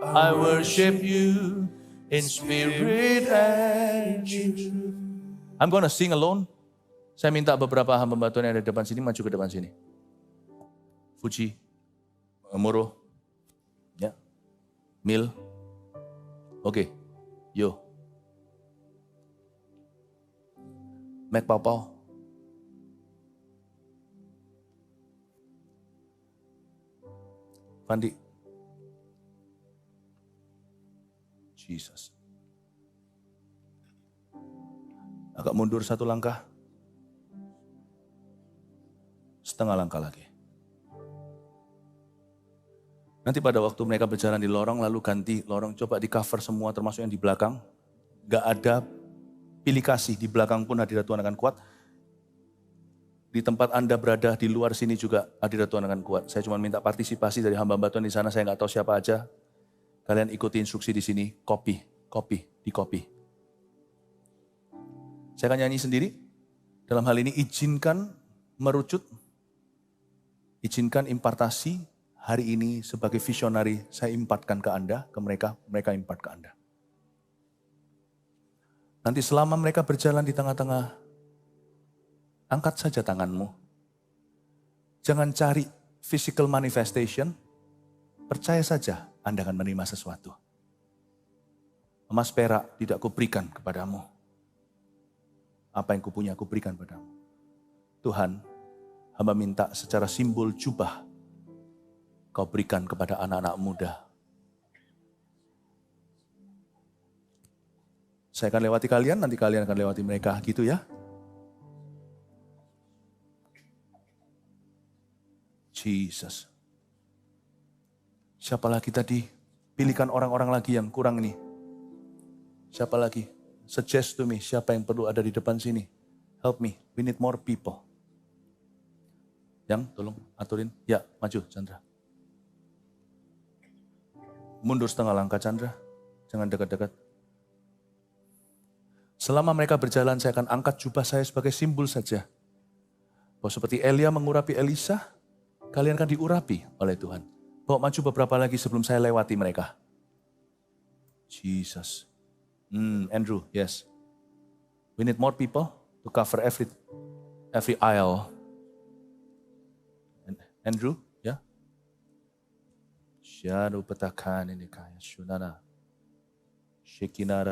I worship you in spirit and in truth. I'm gonna sing alone. Saya minta beberapa hamba Tuhan yang ada di depan sini maju ke depan sini. Fuji, Moro, ya, Mil, oke, yo, Mac Pau, Fandi. Jesus. Agak mundur satu langkah. Setengah langkah lagi. Nanti pada waktu mereka berjalan di lorong, lalu ganti lorong, coba di cover semua termasuk yang di belakang. Gak ada pilih kasih, di belakang pun hadirat Tuhan akan kuat. Di tempat Anda berada, di luar sini juga hadirat Tuhan akan kuat. Saya cuma minta partisipasi dari hamba-hamba Tuhan di sana, saya gak tahu siapa aja. Kalian ikuti instruksi di sini, copy. Saya akan nyanyi sendiri. Dalam hal ini izinkan merucut, izinkan impartasi hari ini sebagai visionari saya impartkan ke Anda, ke mereka, mereka impart ke Anda. Nanti selama mereka berjalan di tengah-tengah, angkat saja tanganmu. Jangan cari physical manifestation, percaya saja Anda akan menerima sesuatu. Emas perak tidak kuberikan kepadamu. Apa yang kupunya kuberikan padamu. Tuhan, hamba minta secara simbol jubah, Kau berikan kepada anak-anak muda. Saya akan lewati kalian, nanti kalian akan lewati mereka, gitu ya. Jesus. Siapa lagi tadi? Pilihkan orang-orang lagi yang kurang ini. Siapa lagi? Suggest to me, siapa yang perlu ada di depan sini. Help me, we need more people. Yang tolong aturin, ya maju Chandra. Mundur setengah langkah Chandra, jangan dekat-dekat. Selama mereka berjalan saya akan angkat jubah saya sebagai simbol saja. Bahwa seperti Elia mengurapi Elisa, kalian akan diurapi oleh Tuhan. Bawa maju beberapa lagi sebelum saya lewati mereka. Jesus. Andrew, yes. We need more people to cover every aisle. Andrew, ya. Shadow petakan ini kaya sunana. Shekinah.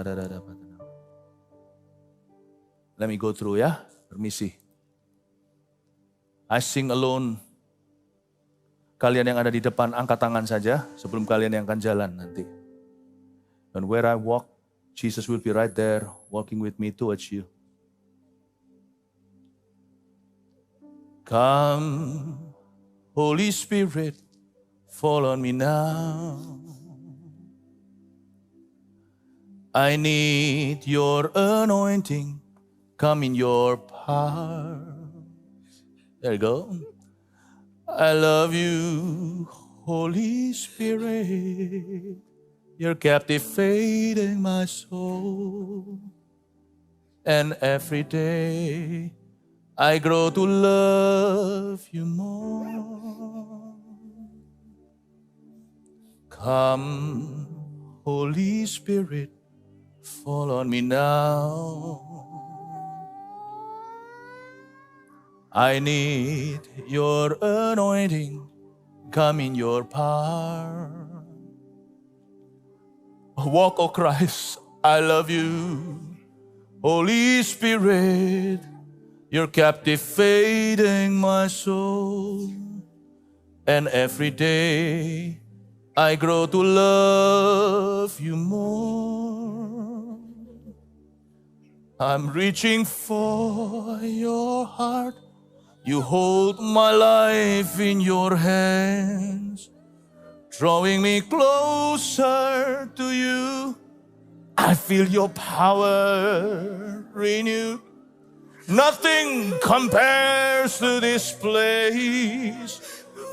Let me go through ya. Permisi. I sing alone. Kalian yang ada di depan angkat tangan saja sebelum kalian yang akan jalan nanti. And where I walk, Jesus will be right there walking with me towards you. Come, Holy Spirit, fall on me now. I need your anointing. Come in your power. There you go. I love you, Holy Spirit. You're captivating my soul. And every day I grow to love you more. Come, Holy Spirit, fall on me now. I need your anointing. Come in your power. Walk, O Christ, I love you. Holy Spirit, you're captivating my soul. And every day I grow to love you more. I'm reaching for your heart. You hold my life in your hands, drawing me closer to you. I feel your power renewed. Nothing compares to this place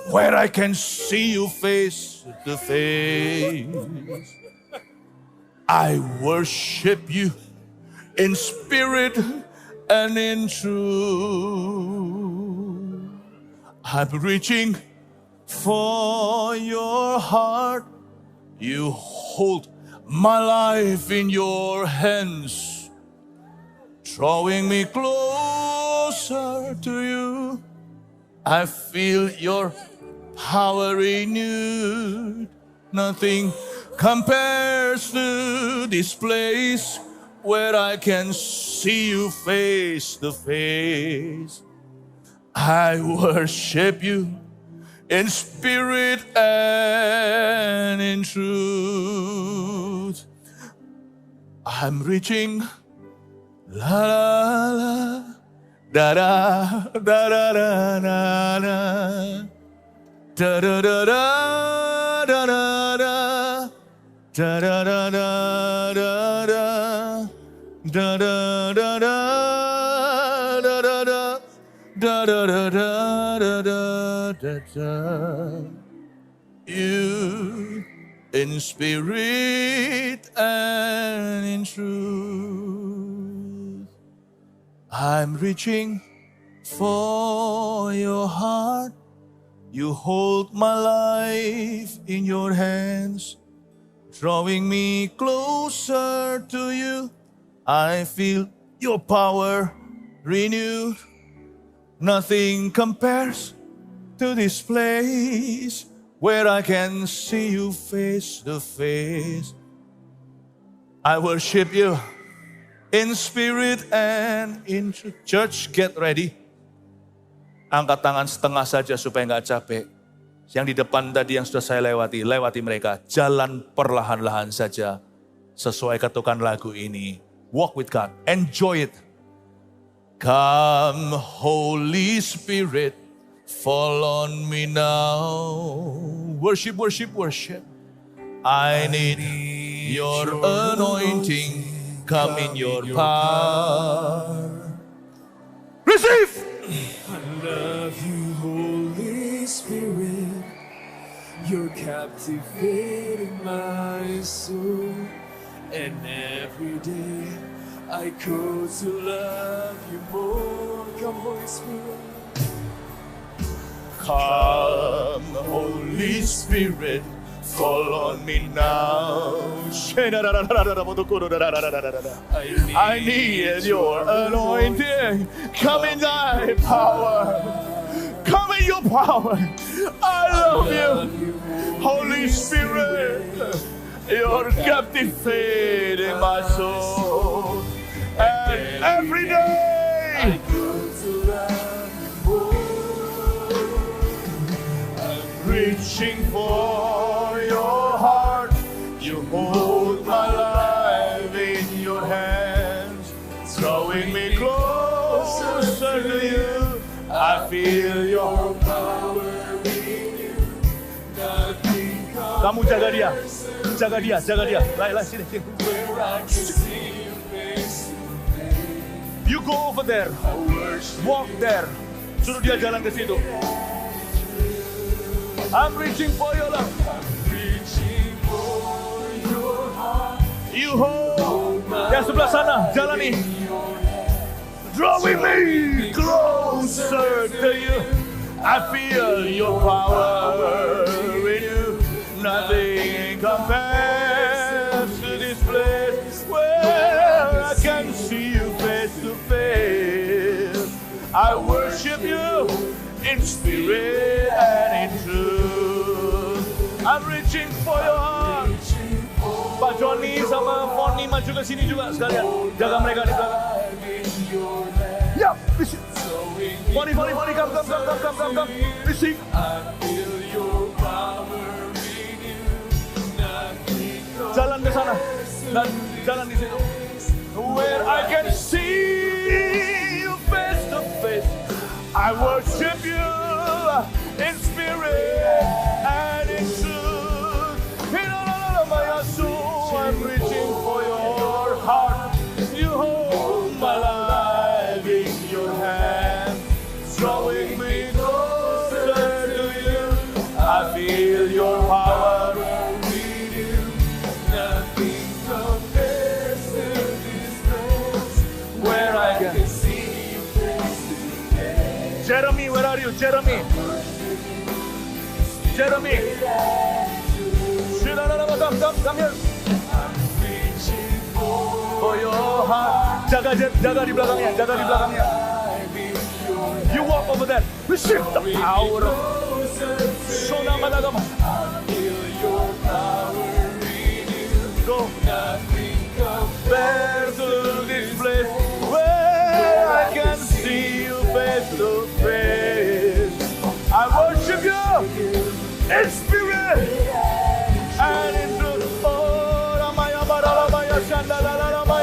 where I can see you face to face. I worship you in spirit and in truth. I'm reaching for your heart. You hold my life in your hands, drawing me closer to you. I feel your power renewed. Nothing compares to this place where I can see you face to face. I worship you in spirit and in truth. I'm reaching, la la la, da da da da da da da da da da da da da da da da da da. Da da da da da da da da. You in spirit and in truth. I'm reaching for your heart. You hold my life in your hands, drawing me closer to you. I feel your power renewed. Nothing compares to this place where I can see you face to face. I worship you in spirit and in truth. Church, get ready. Angkat tangan setengah saja supaya nggak capek. Yang di depan tadi yang sudah saya lewati mereka. Jalan perlahan-lahan saja sesuai ketukan lagu ini. Walk with God, enjoy it. Come, Holy Spirit, fall on me now. Worship, worship, worship. I need your anointing. Come in your power. Receive! I love you, Holy Spirit. You're captivating my soul. And every day I grow to love you more. Come, Holy Spirit. Come, Holy Spirit, fall on me now. I need your anointing. Come in thy power. Come in your power. I love you, Holy Spirit. You're captivating my soul. And every day I grow to love you more. I'm reaching for your heart. You hold my life in your hands, drawing me closer to you. I feel your power in you. Nothing compares. Kamu jaga dia, jaga dia, jaga dia. Lai, sini, sini. Where I can see you face to face. You go over there, walk there. Suruh dia jalan ke situ. I'm reaching for your love. Reaching for your heart. You hold. Yang sebelah sana, jalani. Drawing me closer to you. I feel your power in you. Nothing compares to this place where I can see you face to face. I worship you in spirit and in truth. I'm reaching for your heart. Pak Johnny sama Foni maju ke sini juga sekalian. Jaga mereka di belakang. Ya, receive. Foni, come. Receive. Jalan ke sana dan jalan di situ. Where I can see you face to face. I worship you in spirit and in truth. I'm reaching for your heart. You hold my life in your hand, drawing me closer to you. I feel your power. Nothing compares to this place Where I can see you face to face. Jeremy, where are you? Jeremy. Come here. Reaching For your heart. Jaga di belakangnya, You walk over there. Receive the power of Shona Malagama. feel your power in you. Go. Nothing compares. Compared to this place where I can see you face to face. I worship you in spirit and in truth. Oh, Ramaya Baralamaya Shandalalama.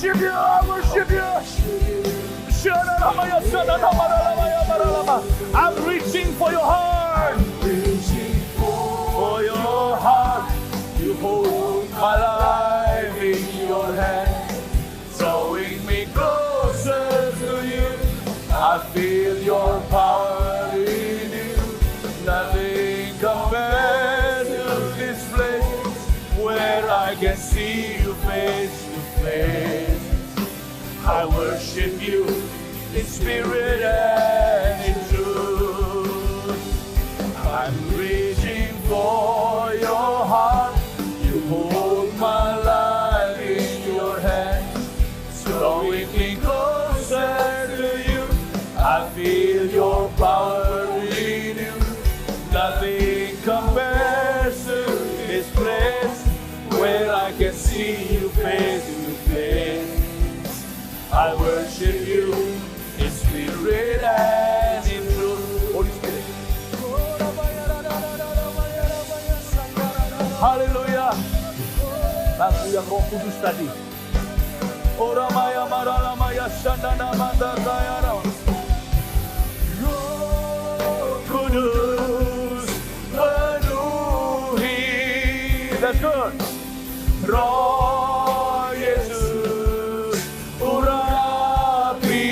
worship you, I worship you. I'm reaching for your heart. For your heart, you hold my life in your hand, drawing me closer to you. I feel your power in you. Nothing compares to this place where I can see you face to face. I worship you in spirit and in truth. I'm reaching for your heart. You hold my life in your hand, drawing me closer to you. I feel your power in you. Nothing compares to this place where I can see you face to face. I worship you in spirit and in truth. Holy Spirit. Haleluya. Lagu yang Roh Kudus tadi. Ora maya marala maya shandana manda kaya. Roh Kudus penuhi. That's good. Roh Yesus urapi.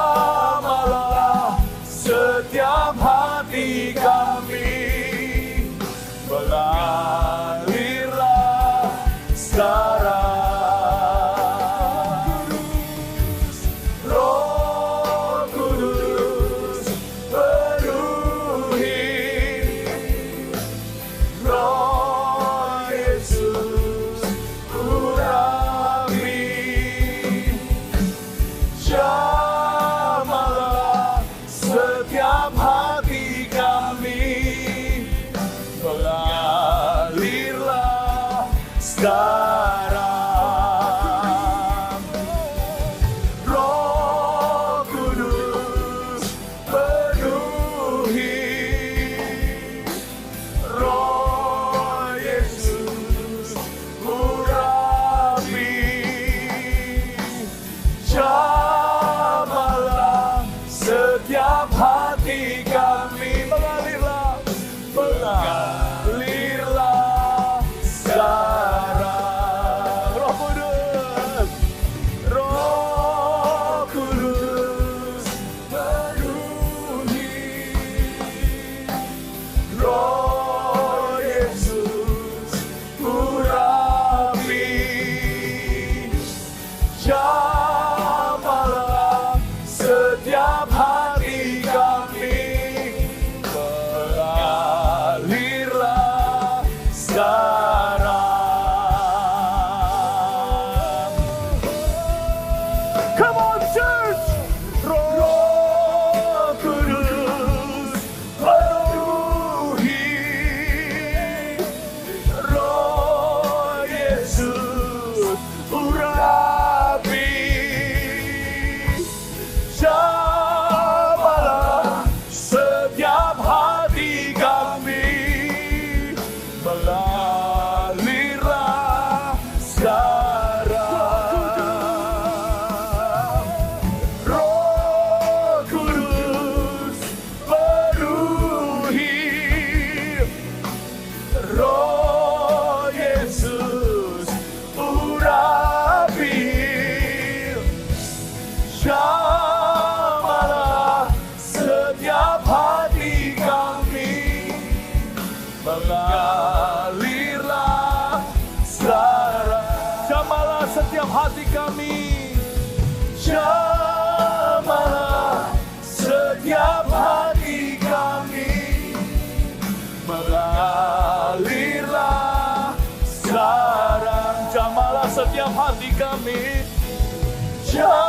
Jamalah setiap hati kami. Mengalirlah sekarang. Roh Kudus penuhi. Roh Yesus urapi. Jamalah setiap hati kami. Mengalirlah sekarang. Roh Kudus penuhi. Roh Yesus urapi. Jamalah setiap hati kami. Mengalirlah, mengalirlah sekarang. Roh Kudus, Roh Kudus penuhi. Roh Yesus urapi. Jamalah setiap hati kami. Mengalirlah sekarang. Come on, church! Roh Kudus penuhi. Roh Yesus urapi. Jamalah setiap hati kami. Mengalirlah sekarang. Roh Kudus penuhi. Roh Yesus urapi. Jamalah setiap hati kami. Mengalirlah sekarang. Jamalah setiap hati kami. Jamalah setiap hati kami. Mengalirlah sekarang. Jamalah setiap hati kami. Jamalah